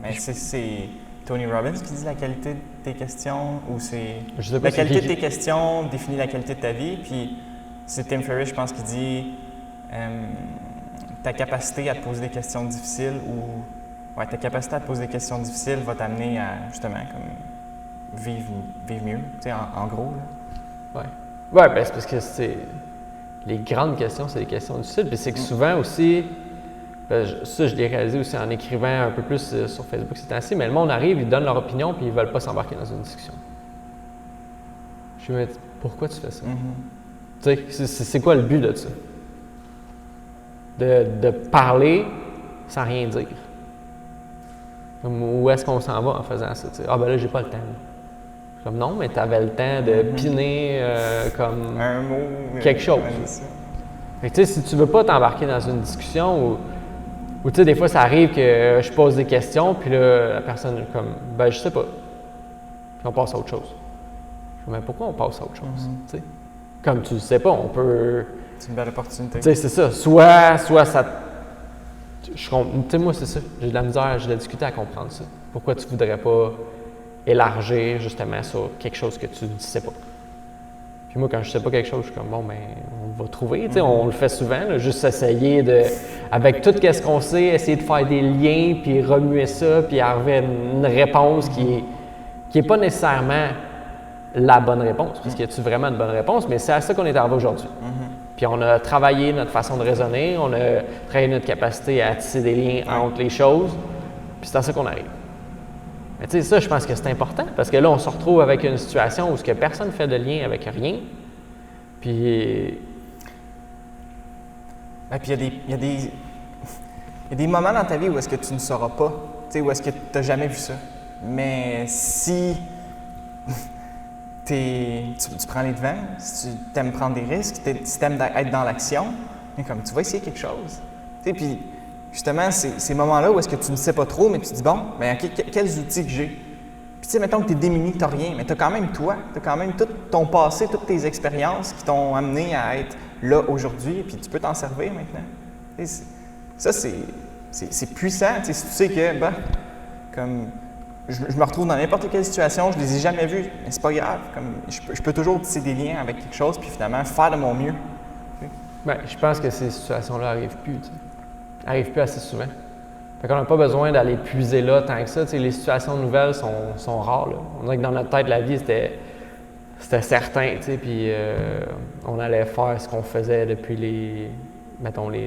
Mais c'est Tony Robbins qui dit la qualité de tes questions ou c'est Je sais pas la qualité de tes questions définit la qualité de ta vie. Puis c'est Tim Ferriss, je pense, qui dit ta capacité à te poser des questions difficiles ta capacité à te poser des questions difficiles va t'amener à justement comme vivre mieux, tu sais, en gros. Là. Ouais, ben c'est parce que les grandes questions, c'est des questions difficiles. Puis c'est que souvent aussi, ça je l'ai réalisé aussi en écrivant un peu plus sur Facebook ces temps-ci, mais le monde arrive, ils donnent leur opinion, puis ils veulent pas s'embarquer dans une discussion. Je me dis, pourquoi tu fais ça? Tu sais, c'est quoi le but de ça? De parler sans rien dire. Où est-ce qu'on s'en va en faisant ça? T'sais? Ah ben là, j'ai pas le temps. Comme non, mais tu avais le temps de piner comme un mot, quelque chose. Fait que, si tu veux pas t'embarquer dans une discussion où tu sais, des fois ça arrive que je pose des questions, puis là, la personne est comme, ben je sais pas. Puis on passe à autre chose. Je me dis, mais pourquoi on passe à autre chose? T'sais? Comme tu le sais pas, on peut. C'est une belle opportunité. Tu sais, c'est ça. Soit ça. Tu sais, moi, c'est ça. J'ai de la misère, j'ai de la difficulté à comprendre ça. Pourquoi tu voudrais pas élargir justement sur quelque chose que tu ne sais pas? Puis moi, quand je sais pas quelque chose, je suis comme, bon, ben, on va trouver. Tu sais, on le fait souvent, là, juste essayer de, avec tout ce qu'on sait, essayer de faire des liens, puis remuer ça, puis arriver à une réponse qui est pas nécessairement la bonne réponse, parce qu'il y a-tu vraiment une bonne réponse, mais c'est à ça qu'on est arrivé aujourd'hui. Puis on a travaillé notre façon de raisonner, on a travaillé notre capacité à tisser des liens entre les choses, puis c'est à ça qu'on arrive. Mais tu sais, ça, je pense que c'est important, parce que là, on se retrouve avec une situation où ce que personne ne fait de lien avec rien, puis... Et puis il y a des moments dans ta vie où est-ce que tu ne sauras pas, tu sais, où est-ce que tu n'as jamais vu ça. Mais si tu prends les devants, si tu aimes prendre des risques, si tu aimes être dans l'action, comme tu vas essayer quelque chose. Tu sais, puis justement, ces moments-là où est-ce que tu ne sais pas trop, mais tu te dis, bon, bien, quels outils que j'ai? Puis tu sais, mettons que tu es démuni, que tu n'as rien, mais tu as quand même toi, tu as quand même tout ton passé, toutes tes expériences qui t'ont amené à être là aujourd'hui, puis tu peux t'en servir maintenant. Tu sais, ça, c'est puissant, tu sais, si tu sais que, ben, comme... Je me retrouve dans n'importe quelle situation, je les ai jamais vus, mais c'est pas grave. Comme, je peux toujours tisser des liens avec quelque chose, puis finalement faire de mon mieux. Bien, je pense que ces situations-là n'arrivent plus. N'arrivent plus assez souvent. Fait qu'on n'a pas besoin d'aller puiser là tant que ça. T'sais, les situations nouvelles sont rares. Là. On dirait que dans notre tête, la vie, c'était certain. Puis on allait faire ce qu'on faisait depuis les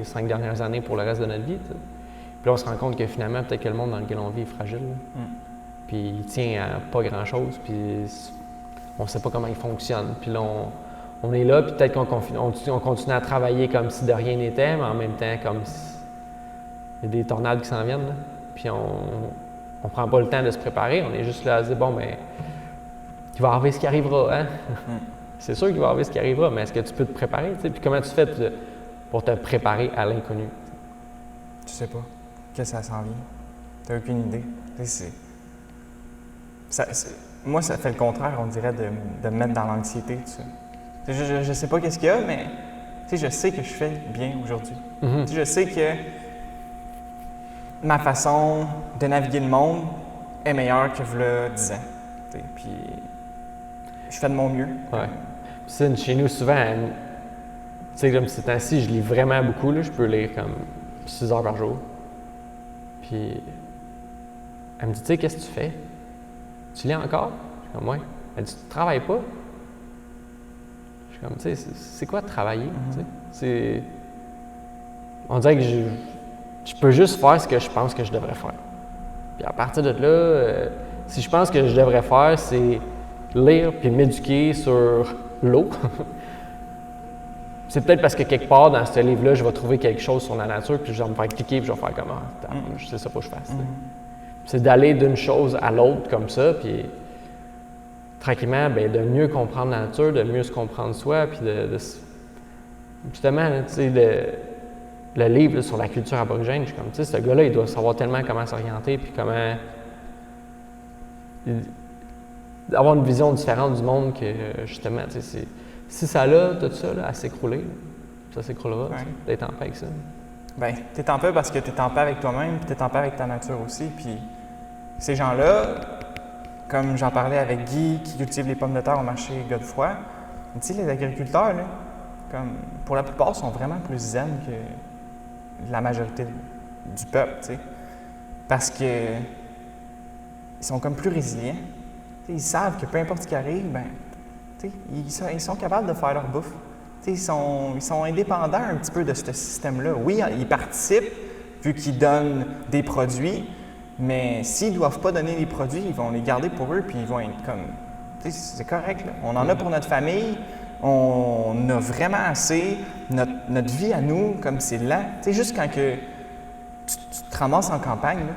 5 dernières années pour le reste de notre vie. T'sais. Puis là, on se rend compte que finalement, peut-être que le monde dans lequel on vit est fragile. Puis il tient à pas grand-chose, puis on ne sait pas comment il fonctionne. Puis là, on est là, puis peut-être qu'on continue à travailler comme si de rien n'était, mais en même temps, comme si il y a des tornades qui s'en viennent. Là. Puis on prend pas le temps de se préparer, on est juste là à se dire, bon, bien, il va arriver ce qui arrivera, hein? C'est sûr qu'il va arriver ce qui arrivera, mais est-ce que tu peux te préparer? T'sais? Puis comment tu fais pour te préparer à l'inconnu? Tu sais pas. Qu'est-ce que ça s'en vient? Tu n'as aucune idée. Moi, ça fait le contraire, on dirait, de me mettre dans l'anxiété. Je sais pas qu'est-ce qu'il y a, mais je sais que je fais bien aujourd'hui. Je sais que ma façon de naviguer le monde est meilleure que v'là 10 ans. Puis je fais de mon mieux. Ouais. Puis chez nous, souvent, tu sais, comme ces temps-ci, je lis vraiment beaucoup. Là, je peux lire comme 6 heures par jour. Puis elle me dit, tu sais, qu'est-ce que tu fais? Tu lis encore? Je suis comme, ouais. Elle dit, tu travailles pas? Je suis comme, tu sais, c'est quoi de travailler? On dirait que je peux juste faire ce que je pense que je devrais faire. Puis à partir de là, si je pense que je devrais faire, c'est lire puis m'éduquer sur l'eau. C'est peut-être parce que quelque part dans ce livre-là, je vais trouver quelque chose sur la nature, puis je vais me faire cliquer, puis je vais faire comment? Je sais ça, faut que je fasse. C'est d'aller d'une chose à l'autre comme ça, puis tranquillement, bien, de mieux comprendre la nature, de mieux se comprendre soi, puis justement, tu sais, le livre là, sur la culture aborigène, je suis comme, tu sais, ce gars-là, il doit savoir tellement comment s'orienter, puis comment d'avoir une vision différente du monde que, justement, tu sais, si ça l'a, tout ça, là, à s'écrouler, là, ça s'écroulera, tu sais, d'être en paix avec ça. Bien, tu es en paix parce que tu es en paix avec toi-même, puis tu es en paix avec ta nature aussi. Puis ces gens-là, comme j'en parlais avec Guy, qui cultive les pommes de terre au marché Godefroy, tu sais, les agriculteurs, là, comme, pour la plupart, sont vraiment plus zen que la majorité du peuple, tu sais. Parce que ils sont comme plus résilients. T'sais, ils savent que peu importe ce qui arrive, ben, ils sont capables de faire leur bouffe. Ils sont indépendants un petit peu de ce système-là. Oui, ils participent, vu qu'ils donnent des produits, mais s'ils ne doivent pas donner les produits, ils vont les garder pour eux, puis ils vont être comme... C'est correct, là. On en a pour notre famille, on a vraiment assez. Notre vie à nous, comme c'est lent. Tu sais, juste quand que tu te ramasses en campagne, là,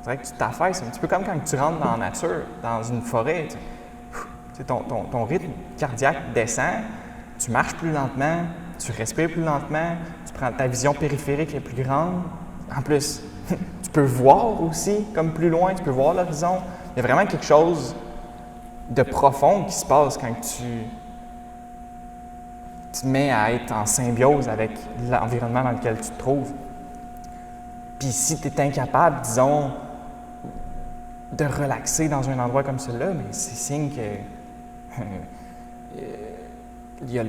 c'est vrai que tu t'affaires, c'est un petit peu comme quand tu rentres dans la nature, dans une forêt. Ton rythme cardiaque descend, tu marches plus lentement, tu respires plus lentement, ta vision périphérique est plus grande. En plus, tu peux voir aussi, comme plus loin, tu peux voir l'horizon. Il y a vraiment quelque chose de profond qui se passe quand tu te mets à être en symbiose avec l'environnement dans lequel tu te trouves. Puis si tu es incapable, disons, de relaxer dans un endroit comme celui-là, mais c'est signe que il y a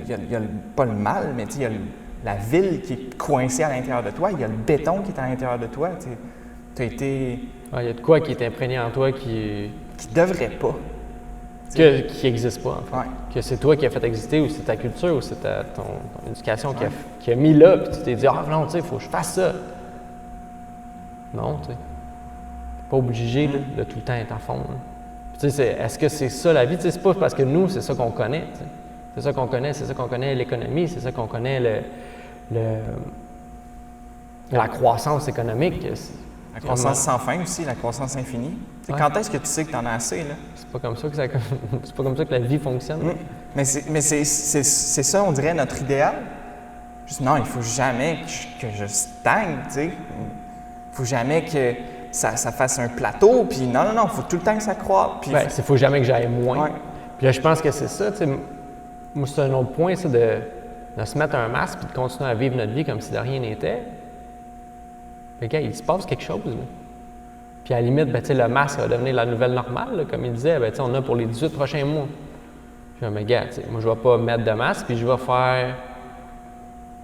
pas le mal, mais il y a la ville qui est coincée à l'intérieur de toi, il y a le béton qui est à l'intérieur de toi. Tu as été... Il y a de quoi qui est imprégné en toi qui devrait pas. Qui n'existe pas, en fait. Ouais. Que c'est toi qui as fait exister, ou c'est ta culture, ou c'est ton éducation qui a mis là, puis tu t'es dit « Ah non, tu sais, il faut que je fasse ça. » Non, tu sais. Pas obligé là, de tout le temps être à fond. Tu sais, est-ce que c'est ça la vie? Tu sais, c'est pas parce que nous, c'est ça qu'on connaît. Tu sais. C'est ça qu'on connaît l'économie, c'est ça qu'on connaît la croissance économique. La croissance sans fin aussi, la croissance infinie. Ouais. Quand est-ce que tu sais que tu en as assez, là? C'est pas comme ça que c'est pas comme ça que la vie fonctionne. Mais c'est ça, on dirait, notre idéal. Juste, non, il faut jamais que je stagne, tu sais. Il faut jamais que ça fasse un plateau, puis non, il faut tout le temps que ça croît. Puis il faut jamais que j'aille moins. Ouais. Puis là, je pense que c'est ça, tu sais. Moi, c'est un autre point, c'est de se mettre un masque puis de continuer à vivre notre vie comme si de rien n'était. Fait que, il se passe quelque chose, là. Puis à la limite, le masque va devenir la nouvelle normale, là, comme il disait, on a pour les 18 prochains mois. Puis mais gars, moi je vais pas mettre de masque, puis je vais faire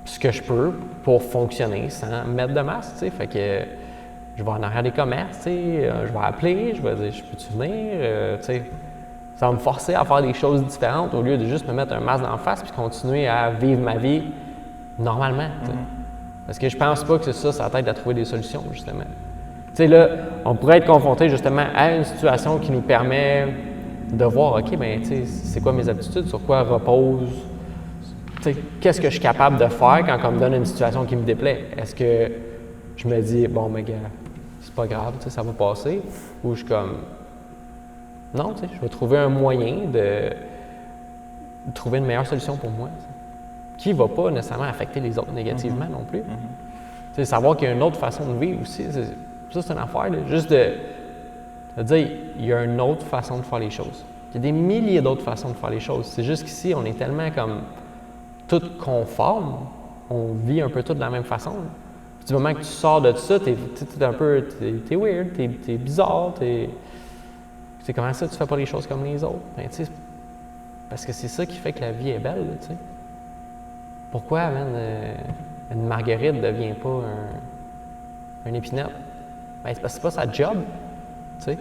ce que je peux pour fonctionner sans mettre de masque, t'sais. Fait que je vais en arrière des commerces, je vais appeler, je vais dire, je peux-tu venir, ça va me forcer à faire des choses différentes au lieu de juste me mettre un masque dans la face puis continuer à vivre ma vie normalement, Parce que je pense pas que ça t'aide à trouver des solutions, justement. Tu sais, là, on pourrait être confronté justement à une situation qui nous permet de voir, OK, bien, tu sais, c'est quoi mes habitudes, sur quoi repose, tu sais, qu'est-ce que je suis capable de faire quand on me donne une situation qui me déplaît? Est-ce que je me dis, bon, mais gars, c'est pas grave, tu sais, ça va passer, ou je suis comme, non, tu sais, je vais trouver un moyen de trouver une meilleure solution pour moi, qui ne va pas nécessairement affecter les autres négativement non plus. Tu sais, savoir qu'il y a une autre façon de vivre aussi, ça, c'est une affaire, là, juste de dire, il y a une autre façon de faire les choses. Il y a des milliers d'autres façons de faire les choses. C'est juste qu'ici, on est tellement comme tout conforme, on vit un peu tout de la même façon. Puis, du moment que tu sors de ça, t'es un peu, t'es weird, t'es bizarre, c'est comment ça tu fais pas les choses comme les autres? Ben, parce que c'est ça qui fait que la vie est belle, tu sais. Pourquoi, une marguerite ne devient pas un épinette? Ben, c'est parce que c'est pas sa job, tu sais.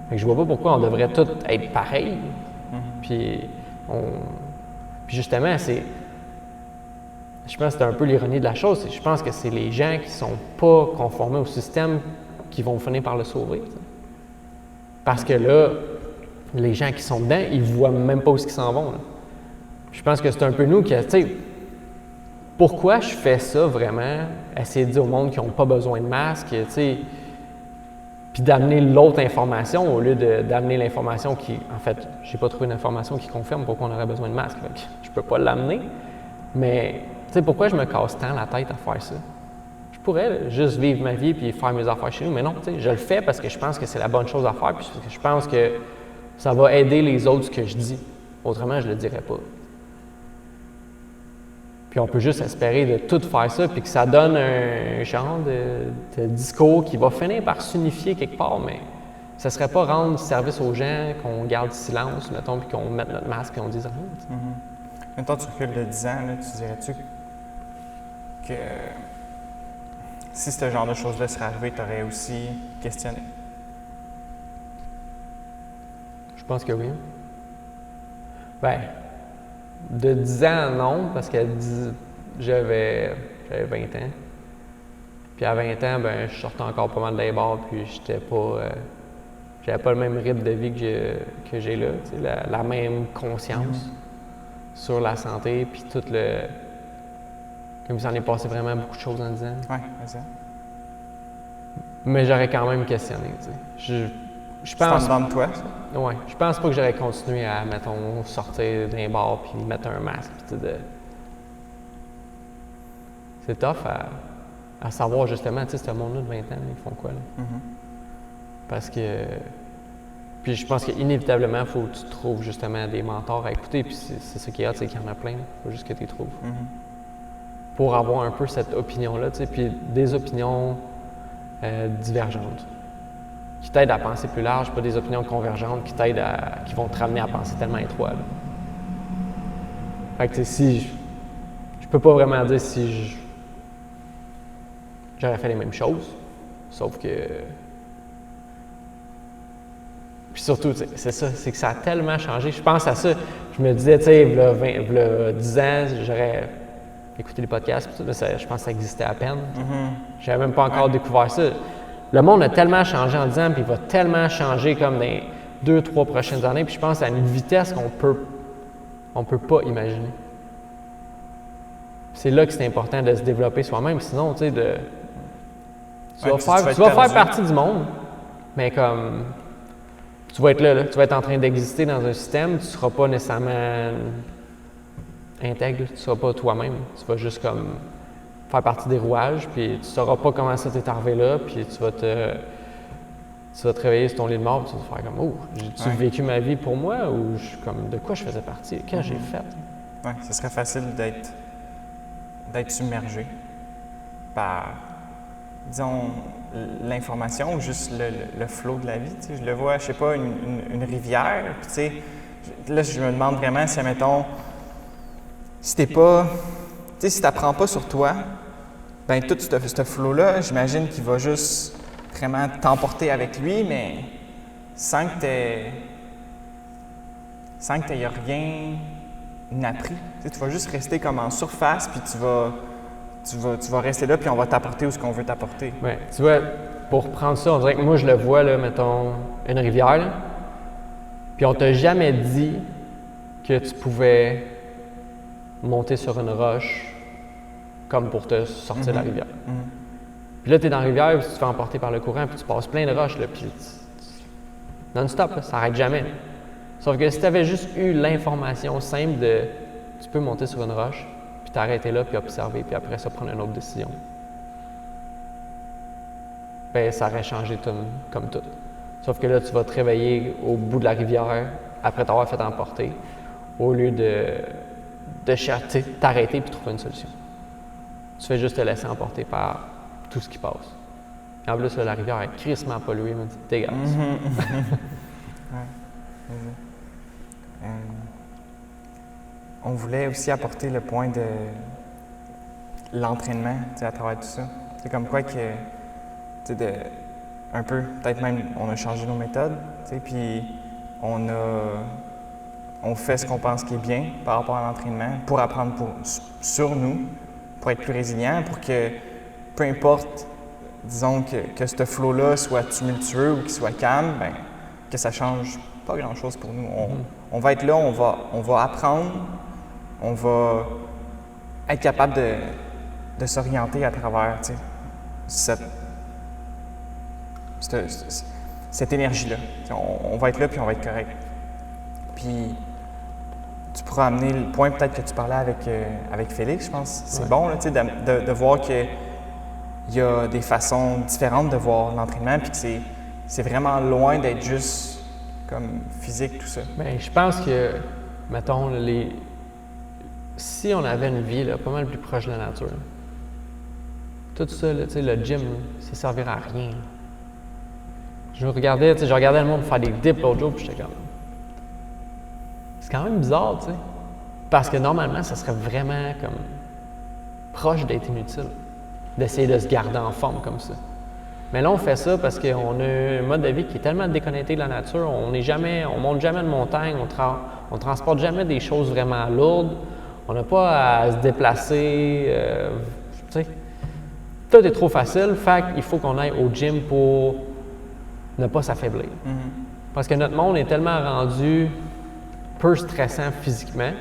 Fait que je vois pas pourquoi on devrait tous être pareils. Puis justement, je pense que c'est un peu l'ironie de la chose. Je pense que c'est les gens qui sont pas conformés au système qui vont finir par le sauver, tu sais. Parce que là, les gens qui sont dedans, ils voient même pas où ils s'en vont, là. Je pense que c'est un peu nous qui, tu sais, pourquoi je fais ça vraiment? Essayer de dire au monde qu'ils n'ont pas besoin de masque, tu sais, puis d'amener l'autre information au lieu d'amener l'information qui, en fait, j'ai pas trouvé d'information qui confirme pourquoi on aurait besoin de masque. Fait que je peux pas l'amener, mais tu sais, pourquoi je me casse tant la tête à faire ça? Je pourrais là, juste vivre ma vie puis faire mes affaires chez nous. Mais non, tu sais, je le fais parce que je pense que c'est la bonne chose à faire puis parce que je pense que ça va aider les autres ce que je dis. Autrement, je le dirais pas. Puis on peut juste espérer de tout faire ça puis que ça donne un genre de discours qui va finir par s'unifier quelque part, mais ça serait pas rendre service aux gens, qu'on garde silence, mettons, puis qu'on mette notre masque et qu'on dise rien. Mettons, tu recules de 10 ans, là, tu dirais-tu que si ce genre de choses-là serait arrivé, tu aurais aussi questionné? Je pense que oui. Ben, de 10 ans, non, parce qu'à 10, j'avais 20 ans. Puis à 20 ans, ben, je sortais encore pas mal des bars, puis j'avais pas le même rythme de vie que j'ai là, tu sais, la même conscience sur la santé, puis tout le... Comme s'en est passé vraiment beaucoup de choses en 10 ans. Oui, c'est ça. Mais j'aurais quand même questionné, tu sais. Je pense... C'est en dedans de toi, ça? Ouais, je pense pas que j'aurais continué à, mettons, sortir d'un bar puis mettre un masque, puis C'est tough à savoir justement, tu sais, ce monde-là de 20 ans, ils font quoi, là? Parce que... Puis je pense qu'inévitablement, il faut que tu trouves justement des mentors à écouter, puis c'est ça qui est hot, c'est qu'il y en a plein, il faut juste que tu les trouves. Pour avoir un peu cette opinion-là, tu sais, puis des opinions divergentes, qui t'aident à penser plus large, pas des opinions convergentes qui vont te ramener à penser tellement étroit, là. Fait que, tu sais, je peux pas vraiment dire si j'aurais fait les mêmes choses, sauf que... Puis surtout, c'est ça, c'est que ça a tellement changé. Je pense à ça, je me disais, tu sais, il y a 10 ans, j'aurais écouté les podcasts, puis tout, je pense que ça existait à peine. J'avais même pas encore découvert ça. Le monde a tellement changé en 10 ans, puis il va tellement changer comme dans les 2-3 prochaines années, puis je pense à une vitesse qu'on peut pas imaginer. C'est là que c'est important de se développer soi-même, sinon, tu sais, tu vas faire partie du monde, mais comme... Tu vas être là, tu vas être en train d'exister dans un système, tu ne seras pas nécessairement intègre, tu ne seras pas toi-même. Tu vas juste comme faire partie des rouages, puis tu ne sauras pas comment ça t'est arrivé là, puis tu vas te réveiller sur ton lit de mort, puis tu vas te faire comme « Oh, j'ai-tu vécu ma vie pour moi ou comme de quoi je faisais partie? Qu'est-ce que j'ai fait? » Oui, ce serait facile d'être submergé par, disons, l'information ou juste le flot de la vie. Tu sais, je le vois, je sais pas, une rivière. Puis, tu sais, là, je me demande vraiment si, admettons, si t'es pas, tu sais, si t'apprends pas sur toi, ben tout ce flot-là, j'imagine qu'il va juste vraiment t'emporter avec lui, mais sans que t'aies rien appris. Tu sais, tu vas juste rester comme en surface, puis tu vas rester là, puis on va t'apporter où ce qu'on veut t'apporter. Oui, tu vois, pour prendre ça, on dirait que moi, je le vois, là, mettons, une rivière, là, puis on t'a jamais dit que tu pouvais monter sur une roche comme pour te sortir de la rivière. Puis là, tu es dans la rivière, puis tu te fais emporter par le courant, puis tu passes plein de roches, là, puis non-stop, là, ça n'arrête jamais. Sauf que si tu avais juste eu l'information simple de « tu peux monter sur une roche », puis t'arrêter là, puis observer, puis après ça, prendre une autre décision. Bien, ça aurait changé comme tout. Sauf que là, tu vas te réveiller au bout de la rivière, après t'avoir fait emporter, au lieu de t'arrêter puis trouver une solution. Tu fais juste te laisser emporter par tout ce qui passe. Et en plus, là, la rivière est crissement polluée, mais c'est dégueulasse. On voulait aussi apporter le point de l'entraînement, tu sais, à travers tout ça. C'est comme quoi que, tu sais, un peu, peut-être même, on a changé nos méthodes, tu sais, puis on fait ce qu'on pense qui est bien par rapport à l'entraînement pour apprendre sur nous, pour être plus résilient, pour que, peu importe, disons que ce flow-là soit tumultueux ou qu'il soit calme, bien, que ça change pas grand-chose pour nous. On va être là, on va apprendre, on va être capable de s'orienter à travers, tu sais, cette énergie-là. On va être là puis on va être correct. Puis tu pourras amener le point peut-être que tu parlais avec Félix, je pense. C'est bon là, tu sais, de voir que il y a des façons différentes de voir l'entraînement, puis que c'est vraiment loin d'être juste comme physique, tout ça. Bien, je pense que, mettons, si on avait une vie là, pas mal plus proche de la nature, tout ça, là, le gym, ça ne servirait à rien. Là. Je regardais le monde faire des dips l'autre jour, puis j'étais comme... C'est quand même bizarre, tu sais. Parce que normalement, ça serait vraiment comme proche d'être inutile, d'essayer de se garder en forme comme ça. Mais là, on fait ça parce qu'on a un mode de vie qui est tellement déconnecté de la nature. On monte jamais de montagne, on transporte jamais des choses vraiment lourdes. On n'a pas à se déplacer, tu sais. Tout est trop facile, fait qu'il faut qu'on aille au gym pour ne pas s'affaiblir. Parce que notre monde est tellement rendu peu stressant physiquement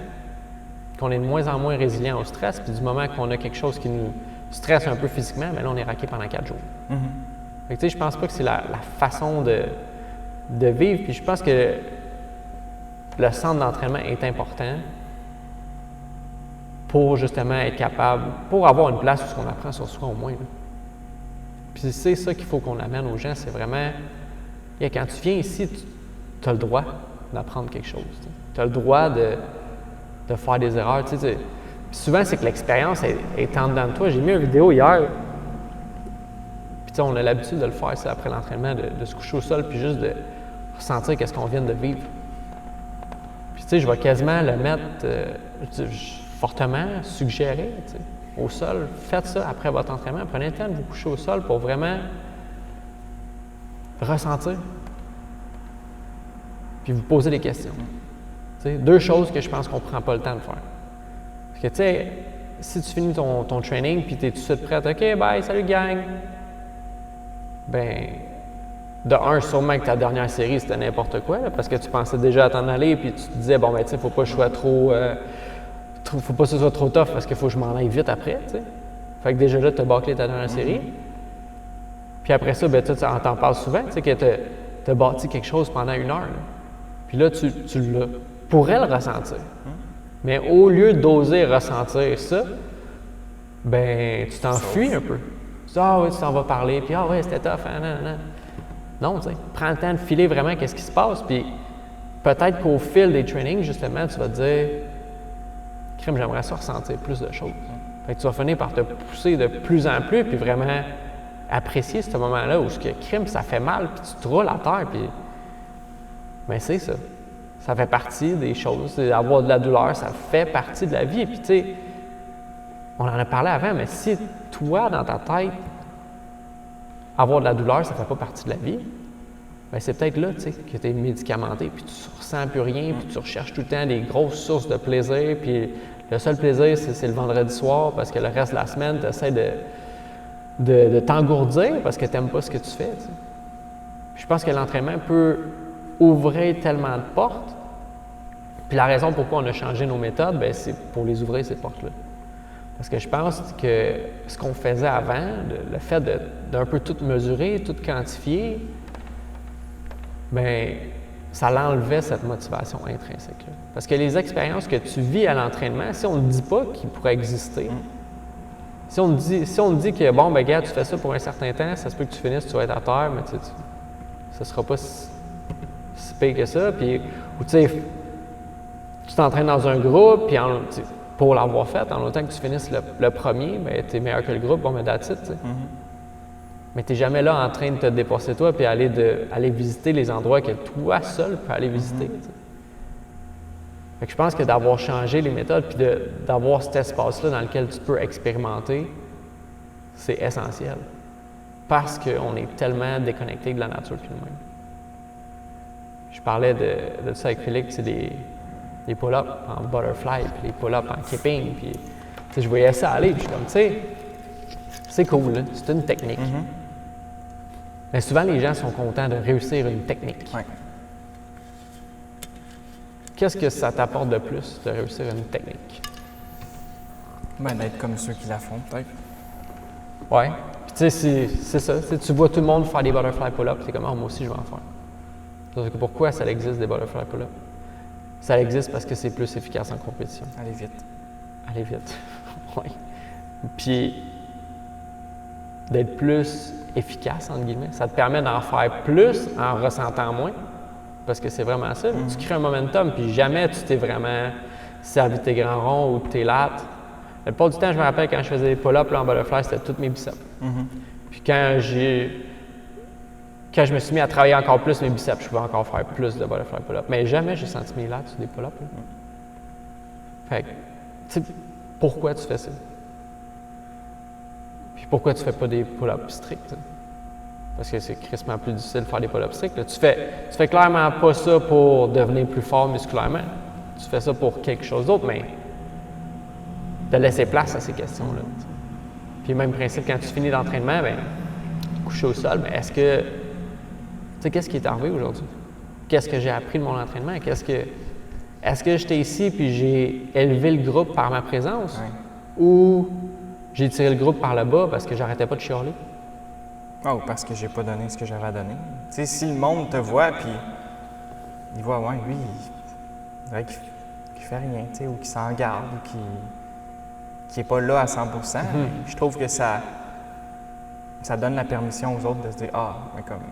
qu'on est de moins en moins résilient au stress. Puis du moment qu'on a quelque chose qui nous stresse un peu physiquement, bien là, on est raqué pendant 4 jours. Fait que, tu sais, je pense pas que c'est la façon de vivre. Puis je pense que le centre d'entraînement est important pour justement être capable, pour avoir une place où on apprend sur soi au moins. Là. Puis c'est ça qu'il faut qu'on amène aux gens, c'est vraiment, quand tu viens ici, tu as le droit d'apprendre quelque chose. Tu as le droit de faire des erreurs. Puis souvent, c'est que l'expérience est en dedans de toi. J'ai mis une vidéo hier, puis on a l'habitude de le faire, c'est après l'entraînement, de se coucher au sol, puis juste de ressentir qu'est-ce qu'on vient de vivre. Puis tu sais, je vais quasiment le mettre fortement suggérer, au sol. Faites ça après votre entraînement. Prenez le temps de vous coucher au sol pour vraiment ressentir. Puis vous poser des questions. T'sais, 2 choses que je pense qu'on ne prend pas le temps de faire. Parce que, tu sais, si tu finis ton training puis tu es tout de suite prêt, OK, bye, salut gang. Ben, de un, sûrement que ta dernière série, c'était n'importe quoi, là, parce que tu pensais déjà à t'en aller puis tu te disais, bon, ben, tu sais, faut pas que je sois faut pas que ce soit trop tough parce qu'il faut que je m'en aille vite après, tu sais. Fait que déjà là, tu as bâclé ta dernière série. Puis après ça, ben, tu en parles souvent, tu sais, que tu as bâti quelque chose pendant 1 heure. Là. Puis là, tu pourrais le ressentir. Mais au lieu d'oser ressentir ça, ben tu t'enfuis un peu. Tu dis, ah oui, tu t'en vas parler, puis ah oui, c'était tough, hein, non. Non, tu sais, prends le temps de filer vraiment qu'est-ce qui se passe, puis peut-être qu'au fil des trainings, justement, tu vas te dire, crime, j'aimerais ça ressentir plus de choses. Fait que tu vas finir par te pousser de plus en plus, puis vraiment apprécier ce moment-là où ce que crime, ça fait mal, puis tu te roules à terre, puis... Mais c'est ça. Ça fait partie des choses. Avoir de la douleur, ça fait partie de la vie. Puis tu sais, on en a parlé avant, mais si toi, dans ta tête, avoir de la douleur, ça ne fait pas partie de la vie, bien c'est peut-être là, tu sais, que tu es médicamenté, puis tu ne ressens plus rien, puis tu recherches tout le temps des grosses sources de plaisir, puis le seul plaisir, c'est le vendredi soir, parce que le reste de la semaine, tu essaies de t'engourdir parce que tu n'aimes pas ce que tu fais, tu sais. Je pense que l'entraînement peut ouvrir tellement de portes. Puis la raison pourquoi on a changé nos méthodes, bien, c'est pour les ouvrir, ces portes-là. Parce que je pense que ce qu'on faisait avant, le fait d'un peu tout mesurer, tout quantifier, bien, ça l'enlevait cette motivation intrinsèque-là. Parce que les expériences que tu vis à l'entraînement, si on ne dit pas qu'ils pourraient exister, si on te dit que, bon, ben gars, tu fais ça pour un certain temps, ça se peut que tu finisses, tu vas être à terre, mais ça ne sera pas si pire que ça. Puis, ou tu sais, tu t'entraînes dans un groupe, puis pour l'avoir fait, en autant que tu finisses le premier, bien, tu es meilleur que le groupe, bon, mais that's it, tu sais. Mais tu n'es jamais là en train de te dépasser toi, puis aller visiter les endroits que toi seul peux aller visiter. Tu sais. Fait que je pense que d'avoir changé les méthodes, puis d'avoir cet espace-là dans lequel tu peux expérimenter, c'est essentiel. Parce qu'on est tellement déconnecté de la nature puis nous-mêmes. Je parlais de ça avec Félix, c'est des pull-ups en butterfly, puis les pull-ups en keeping, puis je voyais ça aller, puis je suis comme, tu sais, c'est cool, là, c'est une technique. Mais souvent, les gens sont contents de réussir une technique. Ouais. Qu'est-ce que ça t'apporte de plus de réussir une technique? Ben, d'être comme ceux qui la font, peut-être. Ouais. Puis tu sais, c'est ça. Tu vois tout le monde faire des butterfly pull-ups, c'est comme, moi aussi, je vais en faire. Donc, pourquoi ça existe des butterfly pull-ups? Ça existe parce que c'est plus efficace en compétition. Allez vite. Aller vite. Oui. Puis, d'être plus efficace, entre guillemets. Ça te permet d'en faire plus en ressentant moins. Parce que c'est vraiment ça. Tu crées un momentum, puis jamais tu t'es vraiment servi tes grands ronds ou tes lattes. La plupart du temps, je me rappelle quand je faisais des pull-ups en butterfly, c'était tous mes biceps. Puis quand je me suis mis à travailler encore plus mes biceps, je pouvais encore faire plus de butterfly pull-up. Mais jamais j'ai senti mes lattes sur des pull-ups. Fait que, tu sais, pourquoi tu fais ça? Puis pourquoi tu fais pas des pull-ups stricts? T'sais? Parce que c'est crissement plus difficile de faire des pull-ups stricts. Là. Tu fais clairement pas ça pour devenir plus fort musculairement. Tu fais ça pour quelque chose d'autre, mais de laisser place à ces questions-là. T'sais. Puis même principe, quand tu finis l'entraînement, bien, coucher au sol, mais est-ce que... Tu sais, qu'est-ce qui est arrivé aujourd'hui? Qu'est-ce que j'ai appris de mon entraînement? Est-ce que j'étais ici puis j'ai élevé le groupe par ma présence? Ou j'ai tiré le groupe par le bas parce que j'arrêtais pas de chialer? Oh, parce que j'ai pas donné ce que j'avais à donner. Tu sais, si le monde te voit puis il voit, ouais, lui, il dirait qu'il fait rien, tu sais, ou qu'il s'en garde, ou qu'il n'est pas là à 100 je trouve que ça donne la permission aux autres de se dire, ah, mais comme,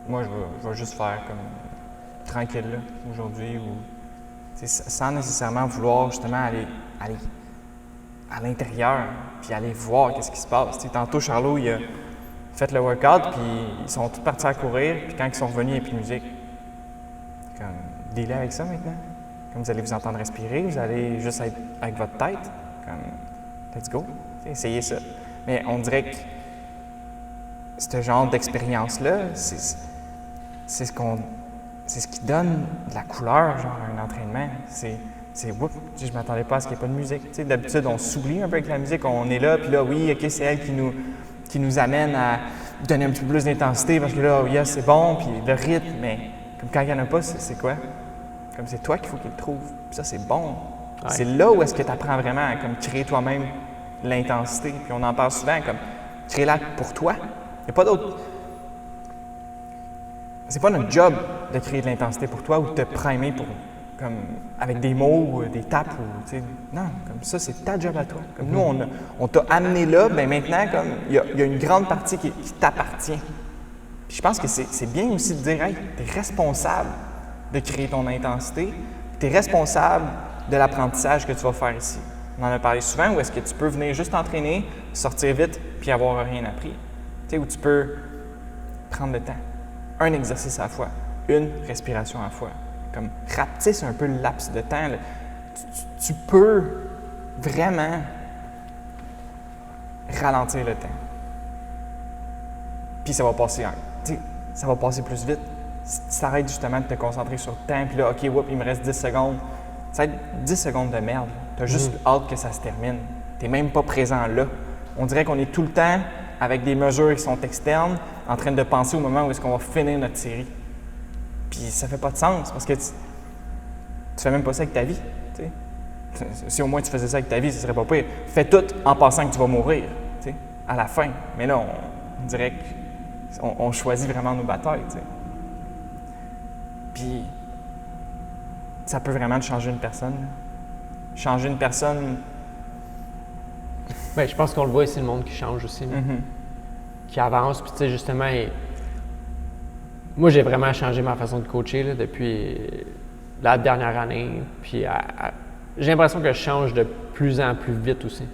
moi, je vais juste faire comme tranquille là, aujourd'hui, ou sans nécessairement vouloir justement aller à l'intérieur, puis aller voir qu'est-ce qui se passe. Tu sais, tantôt, Charlot, il a fait le workout, puis ils sont tous partis à courir, puis quand ils sont revenus, il n'y a plus de musique. Comme, dealer avec ça maintenant. Comme vous allez vous entendre respirer, vous allez juste être avec votre tête. Comme, let's go. Essayez ça. Mais on dirait que ce genre d'expérience-là, c'est ce qui donne de la couleur, genre, à un entraînement. Whoop, je m'attendais pas à ce qu'il n'y ait pas de musique. Tu sais, d'habitude, on s'oublie un peu avec la musique, on est là, puis là, oui, OK, c'est elle qui nous amène à donner un petit peu plus d'intensité parce que là, yes, c'est bon, puis le rythme, mais comme quand il n'y en a pas, c'est quoi? Comme c'est toi qu'il faut qu'il le trouve. Puis ça, c'est bon. Ouais. C'est là où est-ce que tu apprends vraiment à comme, créer toi-même l'intensité. Puis on en parle souvent, comme créer-la pour toi. Il n'y a pas d'autre. C'est pas notre job de créer de l'intensité pour toi ou de te primer pour, comme, avec des mots ou des tapes. Ou, non, comme ça, c'est ta job à toi. Comme nous, on t'a amené là, bien maintenant, comme il y a une grande partie qui t'appartient. Puis je pense que c'est bien aussi de dire, hey, tu es responsable de créer ton intensité, tu es responsable de l'apprentissage que tu vas faire ici. On en a parlé souvent, où est-ce que tu peux venir juste t'entraîner, sortir vite, puis avoir rien appris. Tu sais, où tu peux prendre le temps. Un exercice à la fois, une respiration à la fois. Comme rapetisse un peu le laps de temps. Là. Tu peux vraiment ralentir le temps. Puis ça va passer, ça va passer plus vite. Si tu t'arrêtes justement de te concentrer sur le temps, puis là, OK, whoop, il me reste 10 secondes. Ça va être 10 secondes de merde. Tu as juste hâte que ça se termine. Tu n'es même pas présent là. On dirait qu'on est tout le temps avec des mesures qui sont externes, en train de penser au moment où est-ce qu'on va finir notre série. Puis ça fait pas de sens, parce que tu fais même pas ça avec ta vie. T'sais. Si au moins tu faisais ça avec ta vie, ce serait pas pire. Fais tout en pensant que tu vas mourir, t'sais, à la fin. Mais là, on dirait qu'on choisit vraiment nos batailles. T'sais. Puis ça peut vraiment changer une personne. Changer une personne. Bien, je pense qu'on le voit ici, le monde qui change aussi, qui avance. Puis tu sais, justement, moi, j'ai vraiment changé ma façon de coacher là, depuis la dernière année. Puis j'ai l'impression que je change de plus en plus vite aussi.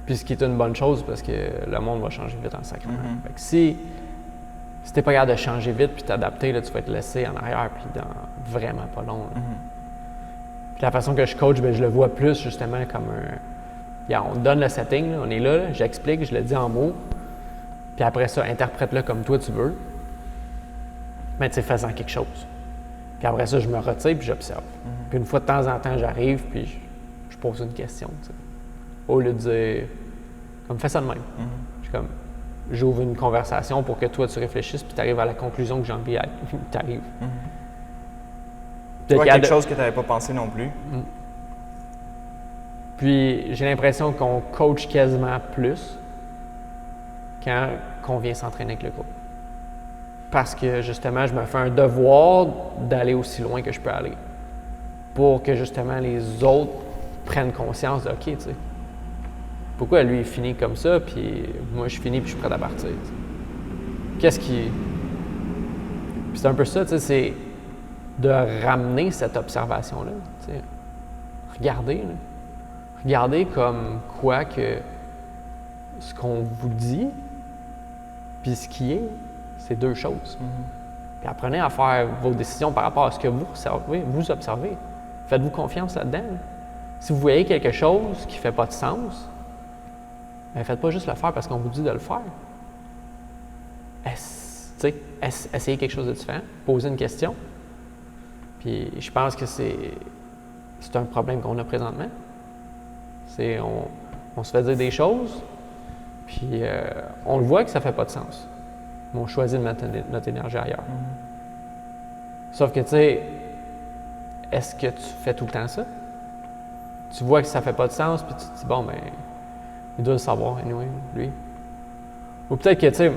Puis ce qui est une bonne chose parce que le monde va changer vite en sacrement. Fait que si t'es pas capable de changer vite puis t'adapter, là, tu vas être laissé en arrière puis dans vraiment pas long. Puis la façon que je coach, bien, je le vois plus justement comme on te donne le setting, là, on est là, j'explique, je le dis en mots. Puis après ça, interprète-le comme toi tu veux. Mais tu sais, faisant quelque chose. Puis après ça, je me retire puis j'observe. Puis une fois de temps en temps, j'arrive puis je pose une question. T'sais. Au lieu de dire, comme fais ça de même. Je suis comme, j'ouvre une conversation pour que toi tu réfléchisses puis tu arrives à la conclusion que j'ai envie d'être. Tu arrives. Tu vois quelque chose que tu n'avais pas pensé non plus. Puis j'ai l'impression qu'on coach quasiment plus quand on vient s'entraîner avec le groupe. Parce que justement, je me fais un devoir d'aller aussi loin que je peux aller. Pour que justement les autres prennent conscience de OK, tu sais. Pourquoi lui, il finit comme ça, puis moi, je finis, puis je suis prêt à partir? T'sais. Qu'est-ce qui... Puis c'est un peu ça, tu sais, c'est de ramener cette observation-là. T'sais. Regardez, là. Regardez comme quoi que ce qu'on vous dit, puis ce qui est, c'est deux choses. Puis apprenez à faire vos décisions par rapport à ce que vous observez. Faites-vous confiance là-dedans. Là. Si vous voyez quelque chose qui ne fait pas de sens, ne faites pas juste le faire parce qu'on vous dit de le faire. Essayez quelque chose de différent, posez une question. Puis je pense que c'est un problème qu'on a présentement. On se fait dire des choses, puis on le voit que ça ne fait pas de sens. Mais on choisit de mettre notre énergie ailleurs. Sauf que, tu sais, est-ce que tu fais tout le temps ça? Tu vois que ça ne fait pas de sens, puis tu te dis, bon, ben, il doit le savoir, anyway, lui. Ou peut-être que, tu sais,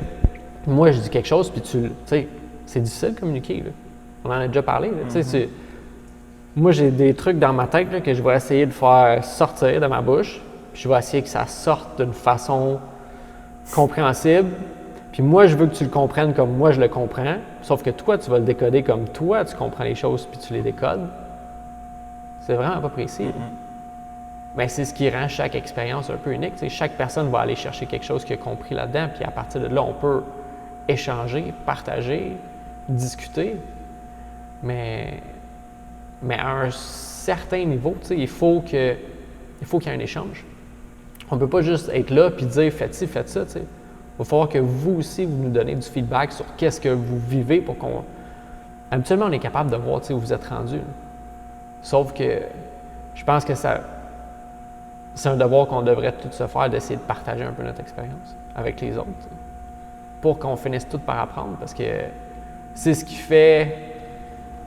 moi, je dis quelque chose, puis tu sais, c'est difficile de communiquer, là. On en a déjà parlé, là. Tu sais, moi, j'ai des trucs dans ma tête là, que je vais essayer de faire sortir de ma bouche, puis je vais essayer que ça sorte d'une façon compréhensible. Puis moi, je veux que tu le comprennes comme moi, je le comprends, sauf que toi, tu vas le décoder comme toi, tu comprends les choses, puis tu les décodes. C'est vraiment pas précis. Mais c'est ce qui rend chaque expérience un peu unique. T'sais, chaque personne va aller chercher quelque chose qu'il a compris là-dedans, puis à partir de là, on peut échanger, partager, discuter. Mais à un certain niveau, il faut qu'il y ait un échange. On ne peut pas juste être là et dire « faites ci, faites ça ». Il va falloir que vous aussi, vous nous donnez du feedback sur qu'est-ce que vous vivez pour qu'on... Habituellement, on est capable de voir où vous êtes rendu. Là. Sauf que je pense que c'est un devoir qu'on devrait tous se faire d'essayer de partager un peu notre expérience avec les autres. Pour qu'on finisse tous par apprendre, parce que c'est ce qui fait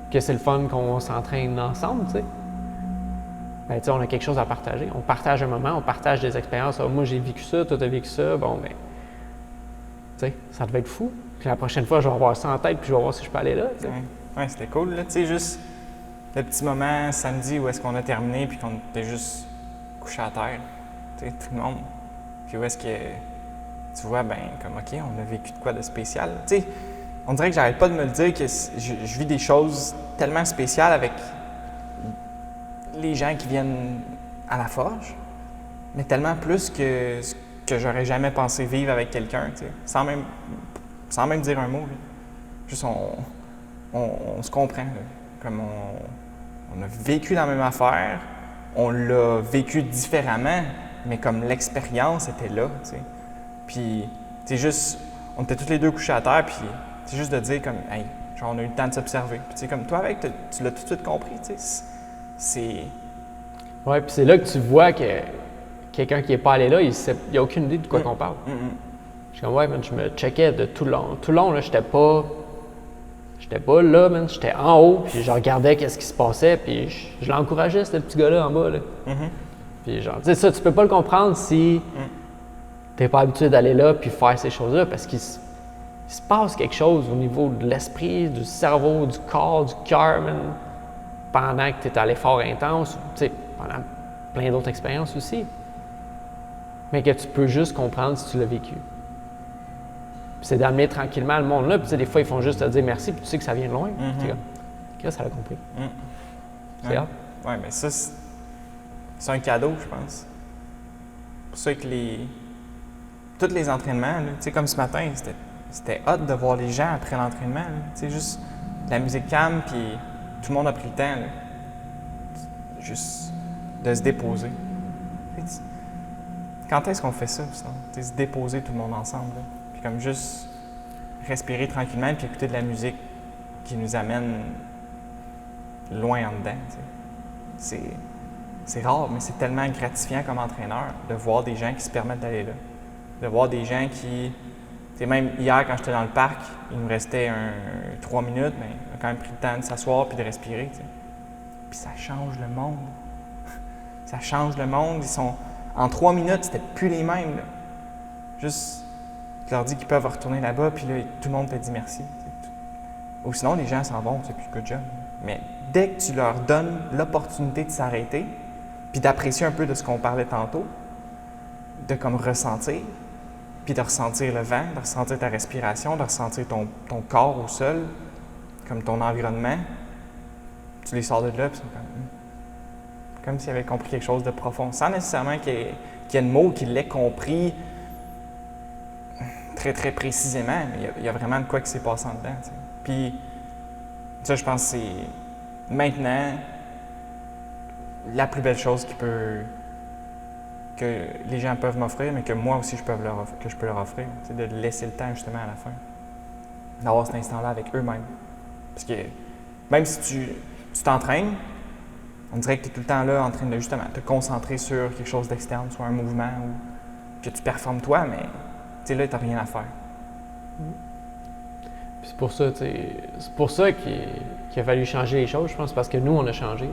que c'est le fun qu'on s'entraîne ensemble, tu sais. Ben, tu sais, on a quelque chose à partager. On partage un moment, on partage des expériences. Ah, moi, j'ai vécu ça, toi, t'as vécu ça. Bon, ben, tu sais, ça devait être fou. Puis la prochaine fois, je vais avoir ça en tête, puis je vais voir si je peux aller là, tu sais. Ouais, c'était cool, là. Tu sais, juste le petit moment samedi où est-ce qu'on a terminé, puis qu'on était juste couché à terre, tu sais, tout le monde. Puis où est-ce que tu vois, ben, comme, OK, on a vécu de quoi de spécial. Tu sais, on dirait que j'arrête pas de me le dire que je vis des choses tellement spéciales avec les gens qui viennent à la forge, mais tellement plus que ce que j'aurais jamais pensé vivre avec quelqu'un, tu sais, sans même dire un mot. Là. Juste, on se comprend. Là. Comme on a vécu la même affaire, on l'a vécu différemment, mais comme l'expérience était là, tu sais. Puis, c'est juste, on était tous les deux couchés à terre, puis c'est juste de dire comme, hey, genre, on a eu le temps de s'observer. Puis, tu sais, comme toi, avec, tu l'as tout de suite compris, tu sais. C'est. Oui, puis c'est là que tu vois que quelqu'un qui n'est pas allé là, il n'a aucune idée de quoi qu'on parle. Je suis comme, ouais, man, je me checkais de tout le long. Tout le long, là, j'étais pas là, man, j'étais en haut, puis je regardais qu'est-ce qui se passait, puis je l'encourageais, ce petit gars-là en bas, là. Puis genre, tu sais, ça, tu peux pas le comprendre si t'es pas habitué d'aller là puis faire ces choses-là, parce qu'il se passe quelque chose au niveau de l'esprit, du cerveau, du corps, du cœur, man, pendant que tu es à l'effort intense, tu sais, pendant plein d'autres expériences aussi. Mais que tu peux juste comprendre si tu l'as vécu. Puis c'est d'amener tranquillement le monde là, puis tu sais, des fois, ils font juste te dire merci, puis tu sais que ça vient de loin. Tu sais, comme, ça l'a compris. C'est hâte. Oui, mais ça, c'est un cadeau, je pense. C'est pour ça que tous les entraînements, tu sais, comme ce matin, c'était hot de voir les gens après l'entraînement. Tu sais, juste la musique calme, puis tout le monde a pris le temps, là, juste de se déposer. Quand est-ce qu'on fait ça, ça? Se déposer tout le monde ensemble, là? Puis comme juste respirer tranquillement, puis écouter de la musique qui nous amène loin en dedans. C'est rare, mais c'est tellement gratifiant comme entraîneur de voir des gens qui se permettent d'aller là. De voir des gens qui... T'sais, même hier, quand j'étais dans le parc, il nous restait 3 minutes, mais on a quand même pris le temps de s'asseoir puis de respirer. T'sais. Puis ça change le monde. Ça change le monde. Ils sont... En 3 minutes, c'était plus les mêmes. Là. Juste, tu leur dis qu'ils peuvent retourner là-bas, puis là, tout le monde te dit merci. Ou sinon, les gens s'en vont, c'est plus good job. Mais dès que tu leur donnes l'opportunité de s'arrêter, puis d'apprécier un peu de ce qu'on parlait tantôt, de comme ressentir, puis de ressentir le vent, de ressentir ta respiration, de ressentir ton corps au sol, comme ton environnement. Tu les sors de là, puis c'est comme s'ils avaient compris quelque chose de profond, sans nécessairement qu'il y ait de mots, qu'ils l'aient compris très, très précisément, mais il y a vraiment de quoi qui s'est passé en dedans. T'sais. Puis, ça, je pense que c'est maintenant la plus belle chose que les gens peuvent m'offrir, mais que moi aussi je peux leur offrir, c'est de laisser le temps justement à la fin, d'avoir cet instant-là avec eux-mêmes. Parce que même si tu t'entraînes, on dirait que tu es tout le temps là en train de justement te concentrer sur quelque chose d'externe, soit un mouvement ou que tu performes toi, mais tu sais là, tu n'as rien à faire. Puis c'est pour ça qu'il a fallu changer les choses, je pense, parce que nous, on a changé.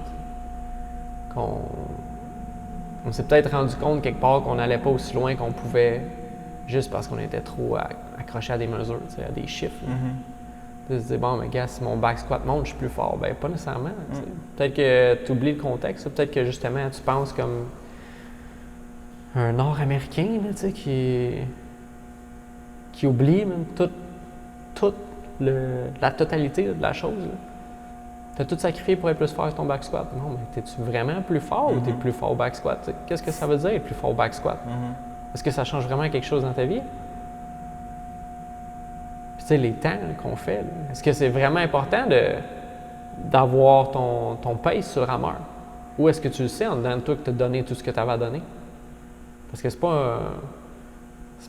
On s'est peut-être rendu compte quelque part qu'on n'allait pas aussi loin qu'on pouvait juste parce qu'on était trop accroché à des mesures, à des chiffres. De se dire, bon, mais gars, si mon back squat monte, je suis plus fort. Ben pas nécessairement. Peut-être que tu oublies le contexte. Peut-être que justement, tu penses comme un Nord-Américain là, qui oublie même toute la totalité là, de la chose. Tu as tout sacrifié pour être plus fort avec ton back squat. Non, mais t'es-tu vraiment plus fort ou t'es plus fort au back squat? Qu'est-ce que ça veut dire être plus fort au back squat? Est-ce que ça change vraiment quelque chose dans ta vie? Puis tu sais, les temps qu'on fait, là, est-ce que c'est vraiment important d'avoir ton pace sur hammer? Ou est-ce que tu le sais en dedans de toi que tu as donné tout ce que tu avais à donner? Parce que c'est pas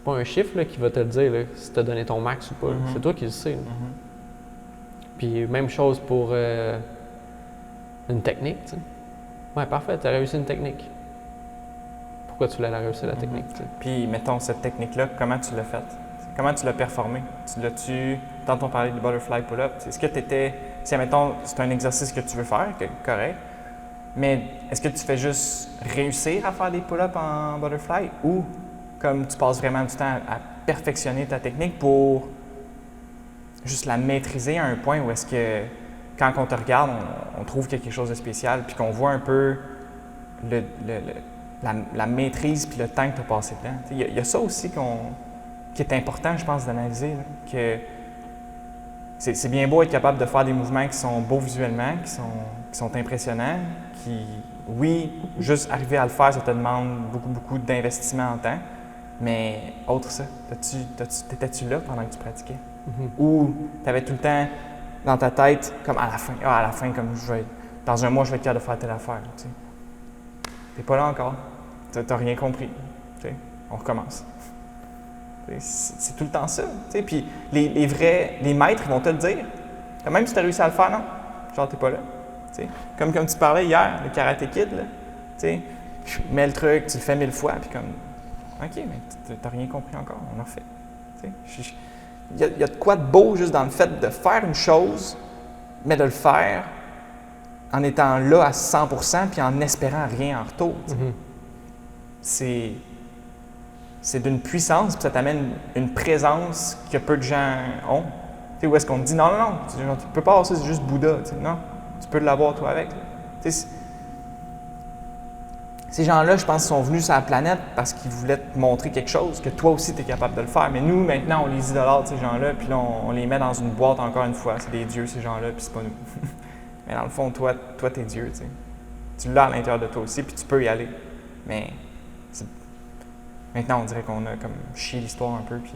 un chiffre là, qui va te le dire là, si tu as donné ton max ou pas. C'est toi qui le sais. Puis même chose pour une technique. T'sais. Ouais, parfait, tu as réussi une technique. Pourquoi tu l'as réussi la technique? T'sais? Puis mettons cette technique-là, comment tu l'as faite? Comment tu l'as performé? Quand on parlait du butterfly pull-up, est-ce que tu étais. Si mettons, c'est un exercice que tu veux faire, correct. Mais est-ce que tu fais juste réussir à faire des pull-ups en butterfly ou comme tu passes vraiment du temps à perfectionner ta technique pour juste la maîtriser à un point où est-ce que quand on te regarde, on trouve qu'il y a quelque chose de spécial puis qu'on voit un peu la maîtrise puis le temps que tu as passé dedans. Il y a ça aussi qui est important, je pense, d'analyser. Là, que c'est bien beau être capable de faire des mouvements qui sont beaux visuellement, qui sont impressionnants, oui, juste arriver à le faire, ça te demande beaucoup, beaucoup d'investissement en temps. Mais autre ça, t'étais-tu là pendant que tu pratiquais? Ou tu avais tout le temps dans ta tête, comme à la fin, comme dans un mois, je vais être capable de faire telle affaire. Tu n'es pas là encore. Tu n'as rien compris. On recommence. C'est tout le temps ça. Puis les maîtres, ils vont te le dire. Même si tu as réussi à le faire, non? Genre, tu n'es pas là. Comme tu parlais hier, le Karate Kid, là. Tu mets le truc, tu le fais 1000 fois, puis comme, OK, mais tu n'as rien compris encore, on en refait. Il y a de quoi de beau juste dans le fait de faire une chose, mais de le faire en étant là à 100% puis en espérant rien en retour. C'est d'une puissance, puis ça t'amène une présence que peu de gens ont. Où est-ce qu'on te dit non, tu ne peux pas avoir ça, c'est juste Bouddha. Non, tu peux l'avoir toi avec. Ces gens-là, je pense, sont venus sur la planète parce qu'ils voulaient te montrer quelque chose, que toi aussi, tu es capable de le faire. Mais nous, maintenant, on les idolâtre, ces gens-là, puis là, on les met dans une boîte encore une fois. C'est des dieux, ces gens-là, puis c'est pas nous. Mais dans le fond, toi, t'es Dieu, tu sais. Tu l'as à l'intérieur de toi aussi, puis tu peux y aller. Mais maintenant, on dirait qu'on a comme chié l'histoire un peu, puis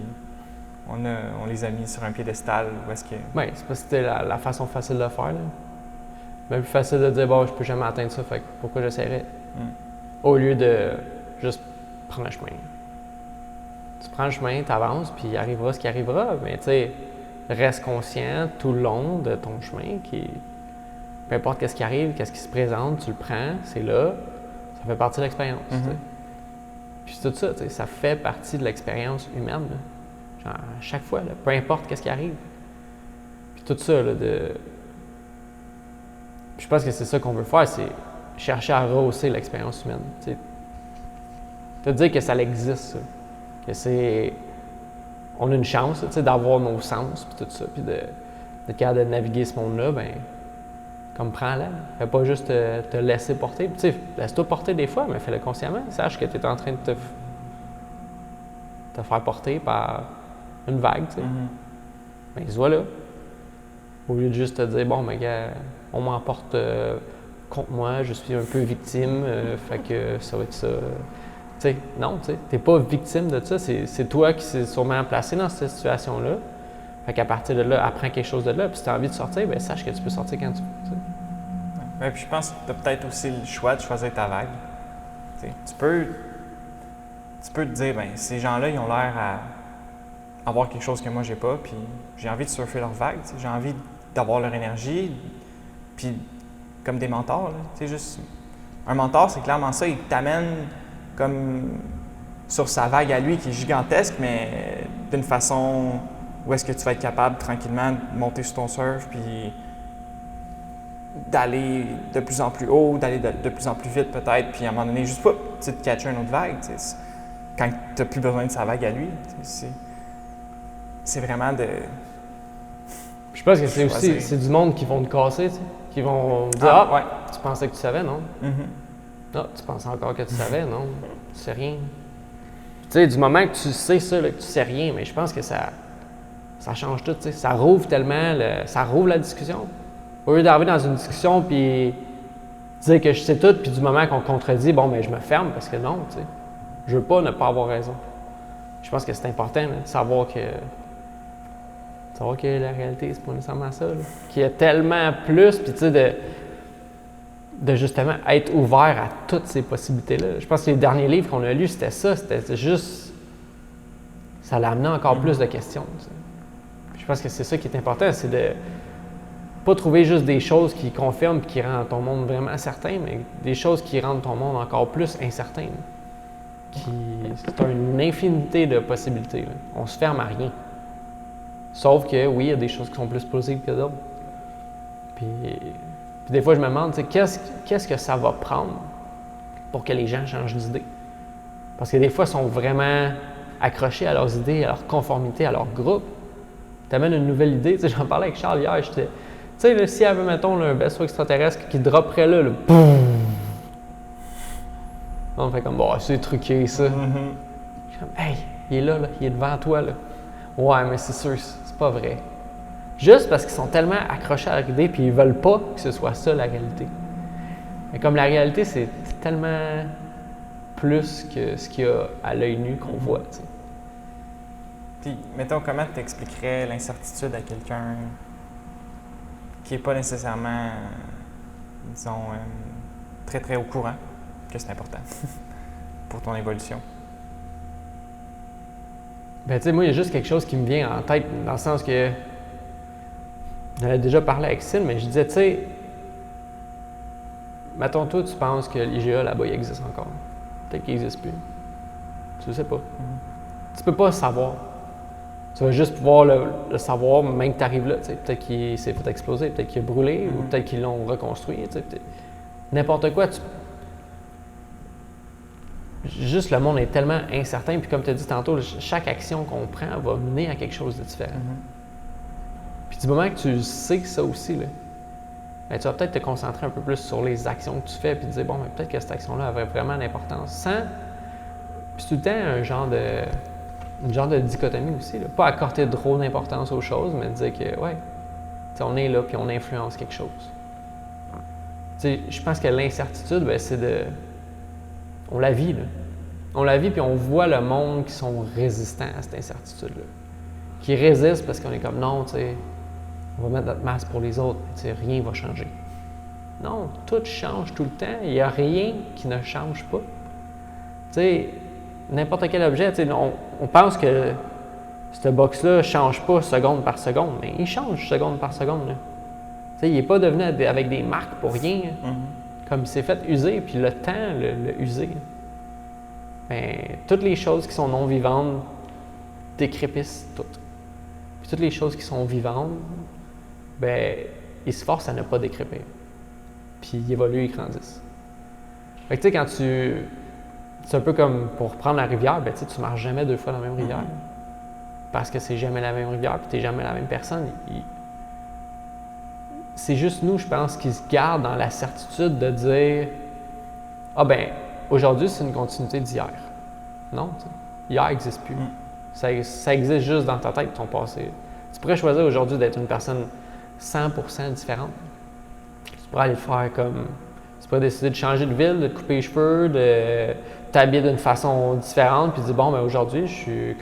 on les a mis sur un piédestal. Où est-ce que... Oui, c'est parce que c'était la façon facile de le faire. Là. Mais plus facile de dire, bon, je peux jamais atteindre ça, fait que pourquoi j'essaierais? Au lieu de juste prendre le chemin. Tu prends le chemin, tu avances, puis il arrivera ce qui arrivera. Mais tu sais, reste conscient tout le long de ton chemin. Peu importe qu'est-ce qui arrive, qu'est-ce qui se présente, tu le prends, c'est là. Ça fait partie de l'expérience. Puis tout ça, ça fait partie de l'expérience humaine. Là. Genre, à chaque fois, là, peu importe qu'est-ce qui arrive. Puis tout ça, là, Puis je pense que c'est ça qu'on veut faire, c'est chercher à rehausser l'expérience humaine. Te dire que ça existe, ça. Que c'est... On a une chance d'avoir nos sens, puis tout ça, puis d'être capable de naviguer ce monde-là, ben comme prends-la. Fais pas juste te laisser porter. Laisse-toi porter des fois, mais fais-le consciemment. Sache que tu es en train de te faire porter par une vague, tu sais. Ben, il se voit là. Au lieu de juste te dire, bon, mais gars, on m'emporte contre moi, je suis un peu victime, fait que ça va être ça. Tu sais, non, tu sais, t'es pas victime de ça, c'est toi qui s'est sûrement placé dans cette situation-là. Fait qu'à partir de là, apprends quelque chose de là, puis si tu as envie de sortir, ben sache que tu peux sortir quand tu veux. Ouais, puis je pense que tu as peut-être aussi le choix de choisir ta vague. T'sais, tu peux te dire, ben ces gens-là, ils ont l'air à avoir quelque chose que moi j'ai pas, puis j'ai envie de surfer leur vague, j'ai envie d'avoir leur énergie, puis comme des mentors, juste un mentor, c'est clairement ça, il t'amène comme sur sa vague à lui qui est gigantesque, mais d'une façon où est-ce que tu vas être capable tranquillement de monter sur ton surf, puis d'aller de plus en plus haut, d'aller de plus en plus vite peut-être, puis à un moment donné, juste de catcher une autre vague, quand tu n'as plus besoin de sa vague à lui. C'est vraiment de... Je pense que c'est aussi c'est du monde qui vont te casser, qui vont dire « Ah, tu pensais que tu savais, non? Ah, tu pensais encore que tu savais, non? Tu sais rien. » Tu sais, du moment que tu sais ça, là, que tu sais rien, mais je pense que ça change tout, tu sais. Ça rouvre tellement, ça rouvre la discussion. Au lieu d'arriver dans une discussion puis dire que je sais tout, puis du moment qu'on contredit, bon, ben je me ferme parce que non, tu sais. Je veux pas ne pas avoir raison. Je pense que c'est important là, de savoir que la réalité, c'est pas nécessairement ça. Qu'il y a tellement plus, puis tu sais, de justement être ouvert à toutes ces possibilités-là. Je pense que les derniers livres qu'on a lus, c'était ça. C'était juste... Ça l'a amené encore plus de questions. Tu sais. Je pense que c'est ça qui est important, c'est de pas trouver juste des choses qui confirment et qui rendent ton monde vraiment certain, mais des choses qui rendent ton monde encore plus incertain. C'est une infinité de possibilités. Là. On se ferme à rien. Sauf que, oui, il y a des choses qui sont plus plausibles que d'autres. Puis des fois, je me demande, qu'est-ce que ça va prendre pour que les gens changent d'idée? Parce que des fois, ils sont vraiment accrochés à leurs idées, à leur conformité, à leur groupe. Tu amènes une nouvelle idée. J'en parlais avec Charles hier. Tu sais, s'il y avait, mettons, un vaisseau extraterrestre qui dropperait là, boum! On fait comme, bon, c'est truqué, ça. Je suis comme, hey, il est là, il est devant toi, là. Ouais, mais c'est sûr, c'est pas vrai. Juste parce qu'ils sont tellement accrochés à leur idée puis ils veulent pas que ce soit ça, la réalité. Mais comme la réalité, c'est tellement plus que ce qu'il y a à l'œil nu qu'on voit, tu sais. Puis, mettons, comment tu expliquerais l'incertitude à quelqu'un qui n'est pas nécessairement, disons, très, très au courant que c'est important pour ton évolution? Ben, tu sais, moi, il y a juste quelque chose qui me vient en tête, dans le sens que j'en ai déjà parlé avec Syl, mais je disais, tu sais, mettons, toi, tu penses que l'IGA là-bas, il existe encore. Peut-être qu'il n'existe plus. Tu le sais pas. Tu peux pas le savoir. Tu vas juste pouvoir le savoir, même que tu arrives là. Peut-être qu'il s'est fait exploser, peut-être qu'il a brûlé, ou peut-être qu'ils l'ont reconstruit. N'importe quoi. Juste le monde est tellement incertain, puis comme tu as dit tantôt, chaque action qu'on prend va mener à quelque chose de différent. Puis du moment que tu sais ça aussi, là, ben, tu vas peut-être te concentrer un peu plus sur les actions que tu fais, puis te dire, bon, ben, peut-être que cette action-là avait vraiment d'importance. Sans. Puis tout le temps, une genre de dichotomie aussi. Là. Pas accorder trop d'importance aux choses, mais dire que, ouais, on est là, puis on influence quelque chose. Je pense que l'incertitude, ben, c'est de. On la vit, là. On la vit, puis on voit le monde qui sont résistants à cette incertitude-là. Qui résistent parce qu'on est comme, non, tu sais, on va mettre notre masque pour les autres, mais rien ne va changer. Non, tout change tout le temps. Il n'y a rien qui ne change pas. Tu sais, n'importe quel objet, tu sais, on pense que ce box-là ne change pas seconde par seconde, mais il change seconde par seconde. Là. Tu sais, il n'est pas devenu avec des marques pour rien. Comme il s'est fait user, puis le temps l'a usé. Bien, toutes les choses qui sont non vivantes décrépissent toutes. Puis toutes les choses qui sont vivantes, bien, ils se forcent à ne pas décrépir. Puis ils évoluent, ils grandissent. Fait que tu sais, quand c'est un peu comme pour prendre la rivière, bien, tu ne marches jamais deux fois dans la même rivière. Parce que c'est jamais la même rivière, puis tu n'es jamais la même personne. C'est juste nous, je pense, qui se gardent dans la certitude de dire « Ah ben, aujourd'hui, c'est une continuité d'hier. » Non, hier n'existe plus. Ça existe juste dans ta tête, ton passé. Tu pourrais choisir aujourd'hui d'être une personne 100% différente. Tu pourrais aller le faire comme... Tu pourrais décider de changer de ville, de te couper les cheveux, de t'habiller d'une façon différente, puis de dire, bon, ben aujourd'hui, je suis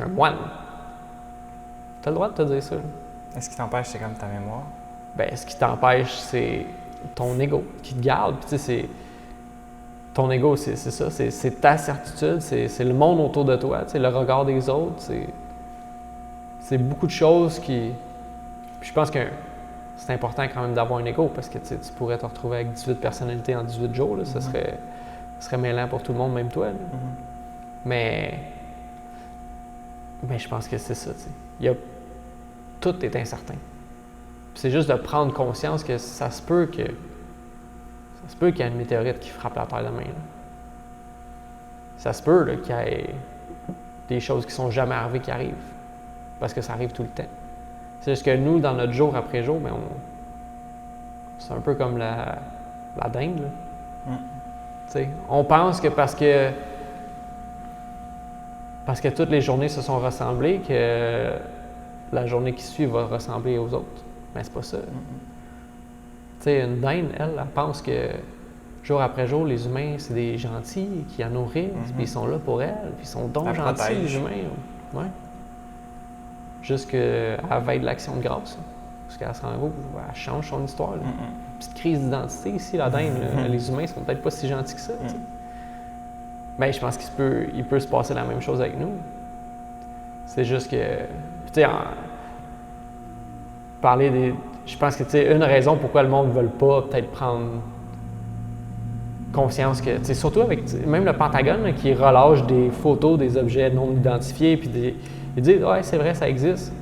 un moine. Tu as le droit de te dire ça. Est-ce qui t'empêche, c'est comme ta mémoire? Ben, ce qui t'empêche, c'est ton ego qui te garde. Puis, tu sais, ton ego, c'est ça, c'est ta certitude, c'est le monde autour de toi, tu sais, le regard des autres. C'est beaucoup de choses qui. Puis, je pense que c'est important quand même d'avoir un ego parce que tu pourrais te retrouver avec 18 personnalités en 18 jours. Là, ça serait mêlant pour tout le monde, même toi. Mais je pense que c'est ça. Tout est incertain. Puis c'est juste de prendre conscience que ça se peut qu'il y ait une météorite qui frappe la Terre demain. Là. Ça se peut là, qu'il y ait des choses qui sont jamais arrivées qui arrivent. Parce que ça arrive tout le temps. C'est juste que nous, dans notre jour après jour, ben c'est un peu comme la dinde. Là. On pense que parce que toutes les journées se sont ressemblées, que la journée qui suit va ressembler aux autres. Mais c'est pas ça. Tu sais, une dinde, elle pense que jour après jour, les humains, c'est des gentils qui la nourrissent, puis ils sont là pour elle, puis ils sont donc gentils, les humains. Ouais. Jusqu'à la veille de l'Action de grâce. Jusqu'à ce qu'en gros, elle change son histoire. Là. Petite crise d'identité ici, la dinde. Les humains sont peut-être pas si gentils que ça. Mais je pense qu'il peut se passer la même chose avec nous. C'est juste que, tu sais, je pense que, tu sais, une raison pourquoi le monde ne veut pas peut-être prendre conscience que, tu sais, surtout avec même le Pentagone là, qui relâche des photos des objets non identifiés, puis ils disent, ouais, c'est vrai, ça existe.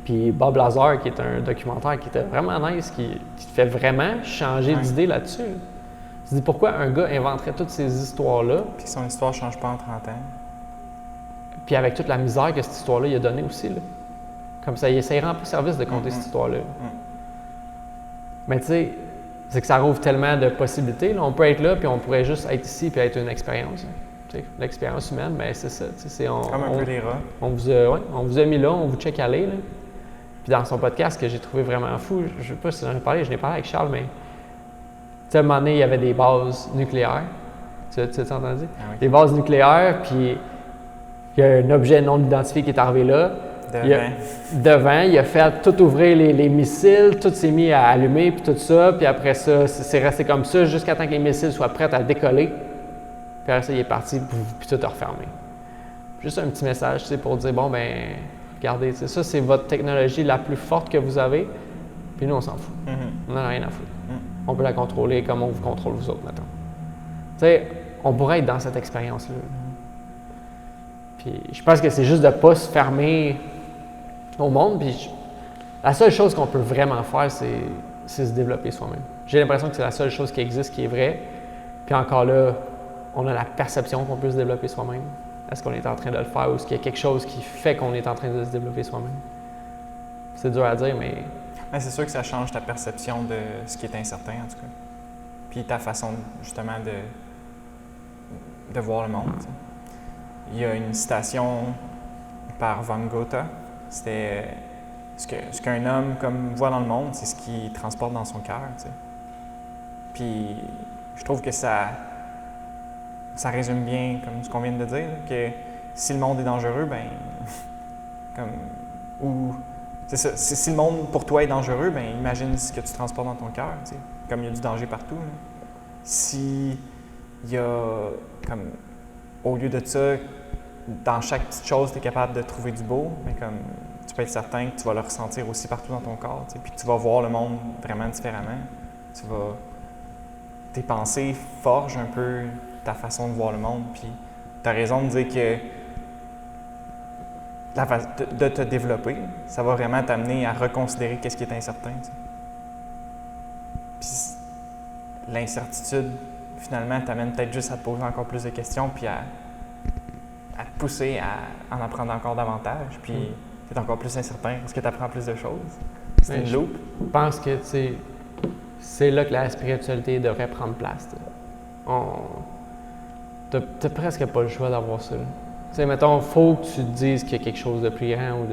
Puis Bob Lazar, qui est un documentaire qui était vraiment nice, qui te fait vraiment changer d'idée là-dessus. Tu te dis, pourquoi un gars inventerait toutes ces histoires-là? Puis son histoire ne change pas en 30 ans. Puis avec toute la misère que cette histoire-là il a donnée aussi. Là. Comme ça, il rend pas service de compter cette histoire-là. Mais tu sais, c'est que ça rouvre tellement de possibilités. Là. On peut être là, puis on pourrait juste être ici, puis être une expérience. L'expérience humaine, bien, c'est ça. Comme un peu les rats. On vous a mis là, on vous check aller. Là. Puis dans son podcast, que j'ai trouvé vraiment fou, je ne sais pas si j'en ai parlé, je n'ai parlé avec Charles, mais à un moment donné, il y avait des bases nucléaires. Tu as entendu? Ah oui. Des bases nucléaires, puis il y a un objet non identifié qui est arrivé là. Devant, il a fait tout ouvrir les missiles, tout s'est mis à allumer, puis tout ça. Puis après ça, c'est resté comme ça jusqu'à temps que les missiles soient prêts à décoller. Puis après ça, il est parti, puis tout a refermé. Juste un petit message, pour dire, bon, ben regardez, ça, c'est votre technologie la plus forte que vous avez, puis nous, on s'en fout. On n'en a rien à foutre. On peut la contrôler comme on vous contrôle vous autres, maintenant. Tu sais, on pourrait être dans cette expérience-là. Puis je pense que c'est juste de ne pas se fermer au monde, puis la seule chose qu'on peut vraiment faire, c'est se développer soi-même. J'ai l'impression que c'est la seule chose qui existe, qui est vraie, puis encore là, on a la perception qu'on peut se développer soi-même. Est-ce qu'on est en train de le faire ou est-ce qu'il y a quelque chose qui fait qu'on est en train de se développer soi-même? C'est dur à dire, mais... Mais c'est sûr que ça change ta perception de ce qui est incertain, en tout cas. Puis ta façon, justement, de voir le monde. T'sais. Il y a une citation par Van Gogh. C'était ce qu'un homme comme voit dans le monde, c'est ce qu'il transporte dans son cœur. Puis je trouve que ça résume bien comme ce qu'on vient de dire, là, que si le monde est dangereux, ben c'est ça, si le monde pour toi est dangereux, ben imagine ce que tu transportes dans ton cœur, comme il y a du danger partout. Là. Si il y a comme au lieu de ça, dans chaque petite chose, tu es capable de trouver du beau, mais comme tu peux être certain que tu vas le ressentir aussi partout dans ton corps, puis que tu vas voir le monde vraiment différemment. Tes pensées forgent un peu ta façon de voir le monde, puis tu as raison de dire que de te développer, ça va vraiment t'amener à reconsidérer qu'est-ce qui est incertain. Puis l'incertitude, finalement, t'amène peut-être juste à te poser encore plus de questions, puis à te pousser à en apprendre encore davantage, puis tu es encore plus incertain parce que tu apprends plus de choses. C'est une loupe. Je pense que c'est là que la spiritualité devrait prendre place. T'as presque pas le choix d'avoir ça. sais, mettons, faut que tu te dises qu'il y a quelque chose de plus grand ou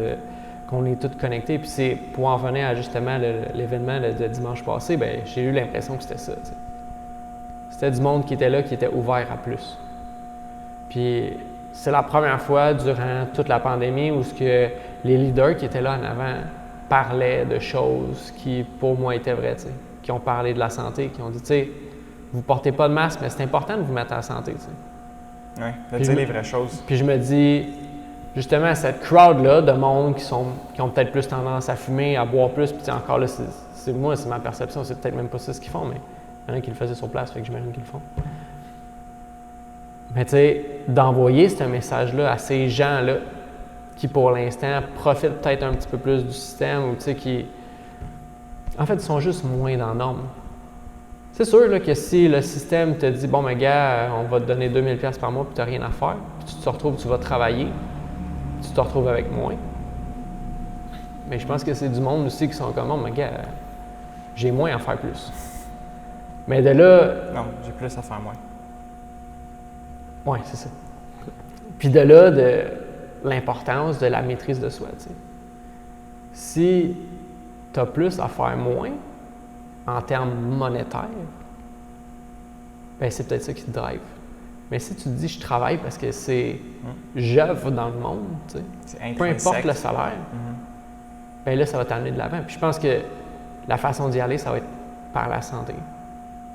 qu'on est tous connectés. Puis c'est pour en venir à justement l'événement de dimanche passé, ben j'ai eu l'impression que c'était ça. T'sais. C'était du monde qui était là, qui était ouvert à plus. Puis c'est la première fois durant toute la pandémie où les leaders qui étaient là en avant parlaient de choses qui pour moi étaient vraies, t'sais. Qui ont parlé de la santé, qui ont dit, tu sais, vous portez pas de masque, mais c'est important de vous mettre en santé. Oui, de dire les vraies choses. Puis je me dis, justement, cette crowd-là de monde qui ont peut-être plus tendance à fumer, à boire plus, puis encore là, c'est ma perception, c'est peut-être même pas ça ce qu'ils font, mais il y en a qui le faisaient sur place, fait que j'imagine qu'ils le font. Mais tu sais, d'envoyer ce message-là à ces gens-là qui, pour l'instant, profitent peut-être un petit peu plus du système ou tu sais, qui, en fait, ils sont juste moins dans la norme. C'est sûr là, que si le système te dit « Bon, mais gars, on va te donner 2000$ par mois puis tu n'as rien à faire, puis tu te retrouves, tu vas travailler, tu te retrouves avec moins. » Mais je pense que c'est du monde aussi qui sont comme « Oh, mais gars, j'ai moins à faire plus. » Mais de là… Non, j'ai plus à faire moins. Oui, c'est ça. Puis de là, de l'importance de la maîtrise de soi, tu sais. Si tu as plus à faire moins, en termes monétaires, ben c'est peut-être ça qui te drive. Mais si tu te dis, je travaille parce que c'est j'œuvre dans le monde, tu sais, peu importe le salaire, ben là, ça va t'amener de l'avant. Puis je pense que la façon d'y aller, ça va être par la santé.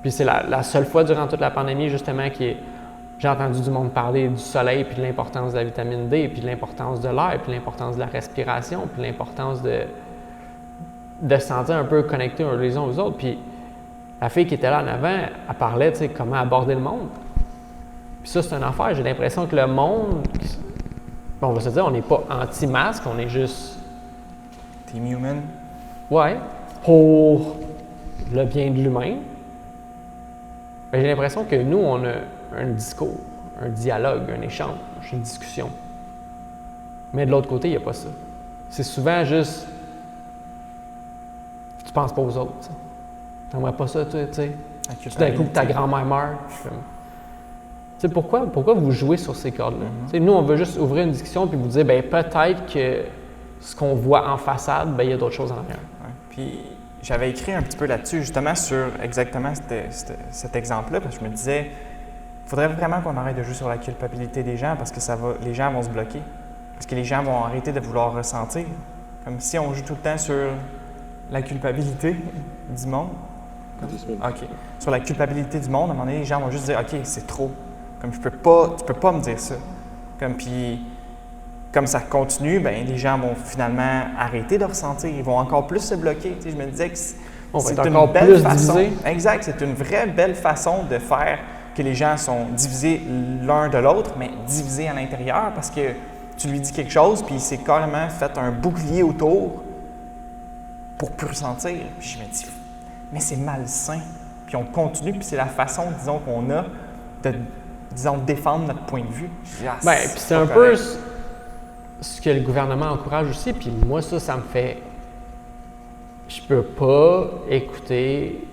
Puis c'est la seule fois durant toute la pandémie, justement, j'ai entendu du monde parler du soleil, puis de l'importance de la vitamine D, puis de l'importance de l'air, puis de l'importance de la respiration, puis de l'importance de se sentir un peu connecté les uns aux autres. Puis la fille qui était là en avant, elle parlait, tu sais, comment aborder le monde. Puis ça, c'est une affaire. J'ai l'impression que le monde, bon, on va se dire, on n'est pas anti-masque, on est juste… Team human. Ouais, pour le bien de l'humain. Mais j'ai l'impression que nous, on a un discours, un dialogue, un échange, une discussion. Mais de l'autre côté, il n'y a pas ça. C'est souvent juste… Tu penses pas aux autres, tu sais. T'aimerais pas ça, tu sais. Tout d'un coup, que ta grand-mère meurt. Tu sais, pourquoi vous jouez sur ces cordes-là? Tu sais, nous, on veut juste ouvrir une discussion puis vous dire, bien, peut-être que ce qu'on voit en façade, bien, il y a d'autres choses en arrière. Ouais. Puis, j'avais écrit un petit peu là-dessus, justement, sur exactement cet exemple-là, parce que je me disais, il faudrait vraiment qu'on arrête de jouer sur la culpabilité des gens parce que les gens vont se bloquer. Parce que les gens vont arrêter de vouloir ressentir. Comme si on joue tout le temps sur la culpabilité du monde. OK. Sur la culpabilité du monde, à un moment donné, les gens vont juste dire « OK, c'est trop. Comme tu peux pas me dire ça. » Puis, comme ça continue, ben les gens vont finalement arrêter de ressentir. Ils vont encore plus se bloquer. Tu sais, je me disais que c'est une belle façon. Exact. C'est une vraie belle façon de faire que les gens sont divisés l'un de l'autre, mais divisés à l'intérieur parce que tu lui dis quelque chose, puis il s'est carrément fait un bouclier autour pour plus ressentir. Puis je me dis, mais c'est malsain. Puis on continue, puis c'est la façon, disons, qu'on a de, disons, défendre notre point de vue. Bien, puis c'est un peu ce que le gouvernement encourage aussi, puis moi, ça me fait… Je peux pas écouter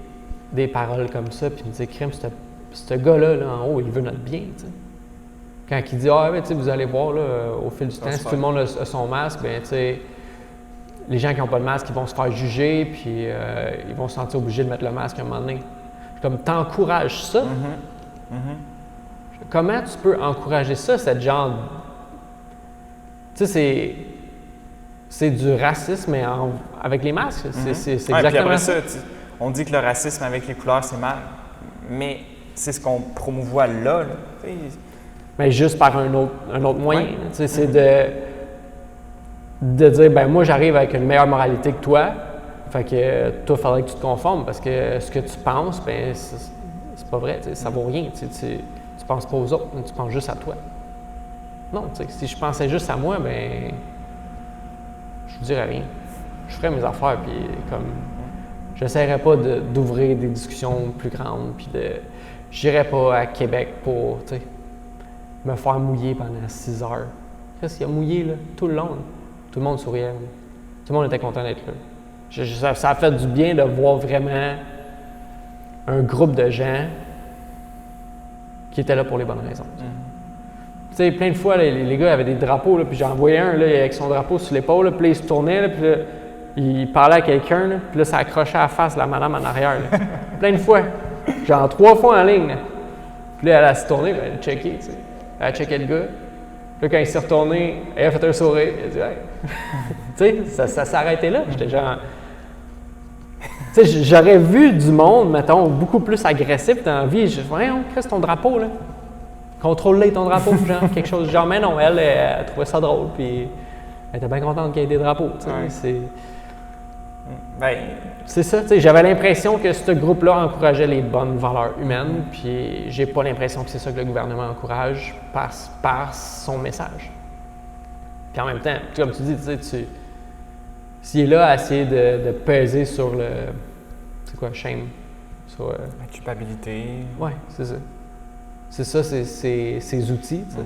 des paroles comme ça, puis me dire, crème, ce gars-là, là, en haut, il veut notre bien, tu sais. Quand il dit, ah, ben, tu sais, vous allez voir, là, au fil du temps, si tout le monde a son masque, bien, tu sais, les gens qui n'ont pas de masque, ils vont se faire juger, puis ils vont se sentir obligés de mettre le masque à un moment donné. Comme, t'encourages ça? Comment tu peux encourager ça, cette genre… Tu sais, c'est du racisme, mais avec les masques. C'est exactement puis après ça. On dit que le racisme avec les couleurs, c'est mal, mais c'est ce qu'on promouvoit là. Mais juste par un autre moyen. C'est de dire, ben moi, j'arrive avec une meilleure moralité que toi, fait que toi, il faudrait que tu te conformes parce que ce que tu penses, ben c'est pas vrai, ça vaut rien. Tu penses pas aux autres, tu penses juste à toi. Non, si je pensais juste à moi, ben je vous dirais rien. Je ferais mes affaires, puis comme j'essaierais pas d'ouvrir des discussions plus grandes, puis j'irais pas à Québec pour, me faire mouiller pendant 6 heures. Qu'est-ce qu'il a mouillé, là, tout le long, là. Tout le monde souriait, là. Tout le monde était content d'être là. Ça a fait du bien de voir vraiment un groupe de gens qui étaient là pour les bonnes raisons. tu sais, plein de fois, là, les gars avaient des drapeaux, là, puis j'en voyais un là, avec son drapeau sur l'épaule, là, puis là, il se tournait, là, puis là, il parlait à quelqu'un, là, puis là, ça accrochait à la face de la madame en arrière. Là. Plein de fois. Genre 3 fois en ligne. Là. Puis là, elle a se tourné, elle a checké, tu sais. Elle a checké le gars. Puis là, quand il s'est retourné, elle a fait un sourire. Elle a dit, hey. Tu sais, ça s'est arrêté là. J'étais genre. Tu sais, j'aurais vu du monde, mettons, beaucoup plus agressif dans la vie. Je dis, voyons, qu'est-ce ton drapeau, là? Contrôle-le ton drapeau, genre, quelque chose. Genre, mais non, elle trouvait ça drôle, puis elle était bien contente qu'il y ait des drapeaux, tu sais. Ouais. C'est ça, tu sais, j'avais l'impression que ce groupe-là encourageait les bonnes valeurs humaines, puis j'ai pas l'impression que c'est ça que le gouvernement encourage par son message. Puis en même temps, comme tu dis, s'il est là à essayer de peser sur le, c'est quoi, shame, sur... La culpabilité. Ouais, c'est ça. C'est ça, c'est ses outils, tu sais.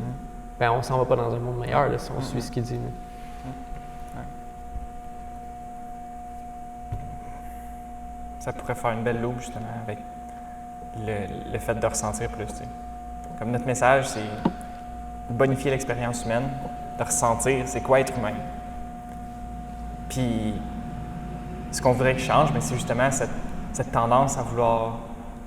Ben, on s'en va pas dans un monde meilleur là, si on suit ce qu'il dit. Ça pourrait faire une belle loupe, justement, avec le fait de ressentir plus. Tu sais. Comme notre message, c'est bonifier l'expérience humaine, de ressentir c'est quoi être humain. Puis, ce qu'on voudrait qu'il change, c'est justement cette tendance à vouloir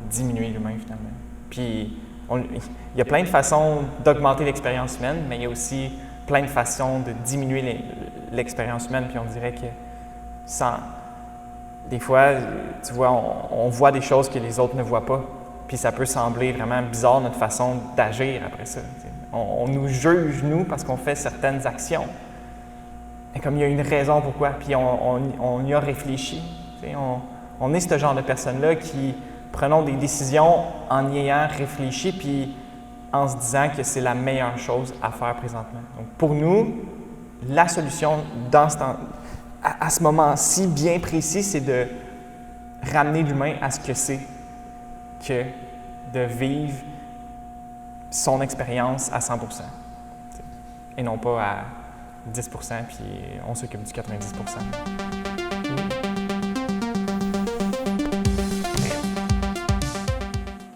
diminuer l'humain, finalement. Puis, il y a plein de façons d'augmenter l'expérience humaine, mais il y a aussi plein de façons de diminuer l'expérience humaine. Puis, on dirait que des fois, tu vois, on voit des choses que les autres ne voient pas. Puis ça peut sembler vraiment bizarre notre façon d'agir après ça. On nous juge, nous, parce qu'on fait certaines actions. Et comme il y a une raison pourquoi, puis on y a réfléchi. On est ce genre de personnes-là qui prenons des décisions en y ayant réfléchi, puis en se disant que c'est la meilleure chose à faire présentement. Donc pour nous, la solution dans à ce moment-ci bien précis, c'est de ramener l'humain à ce que c'est que de vivre son expérience à 100%. Et non pas à 10%, puis on s'occupe du 90%.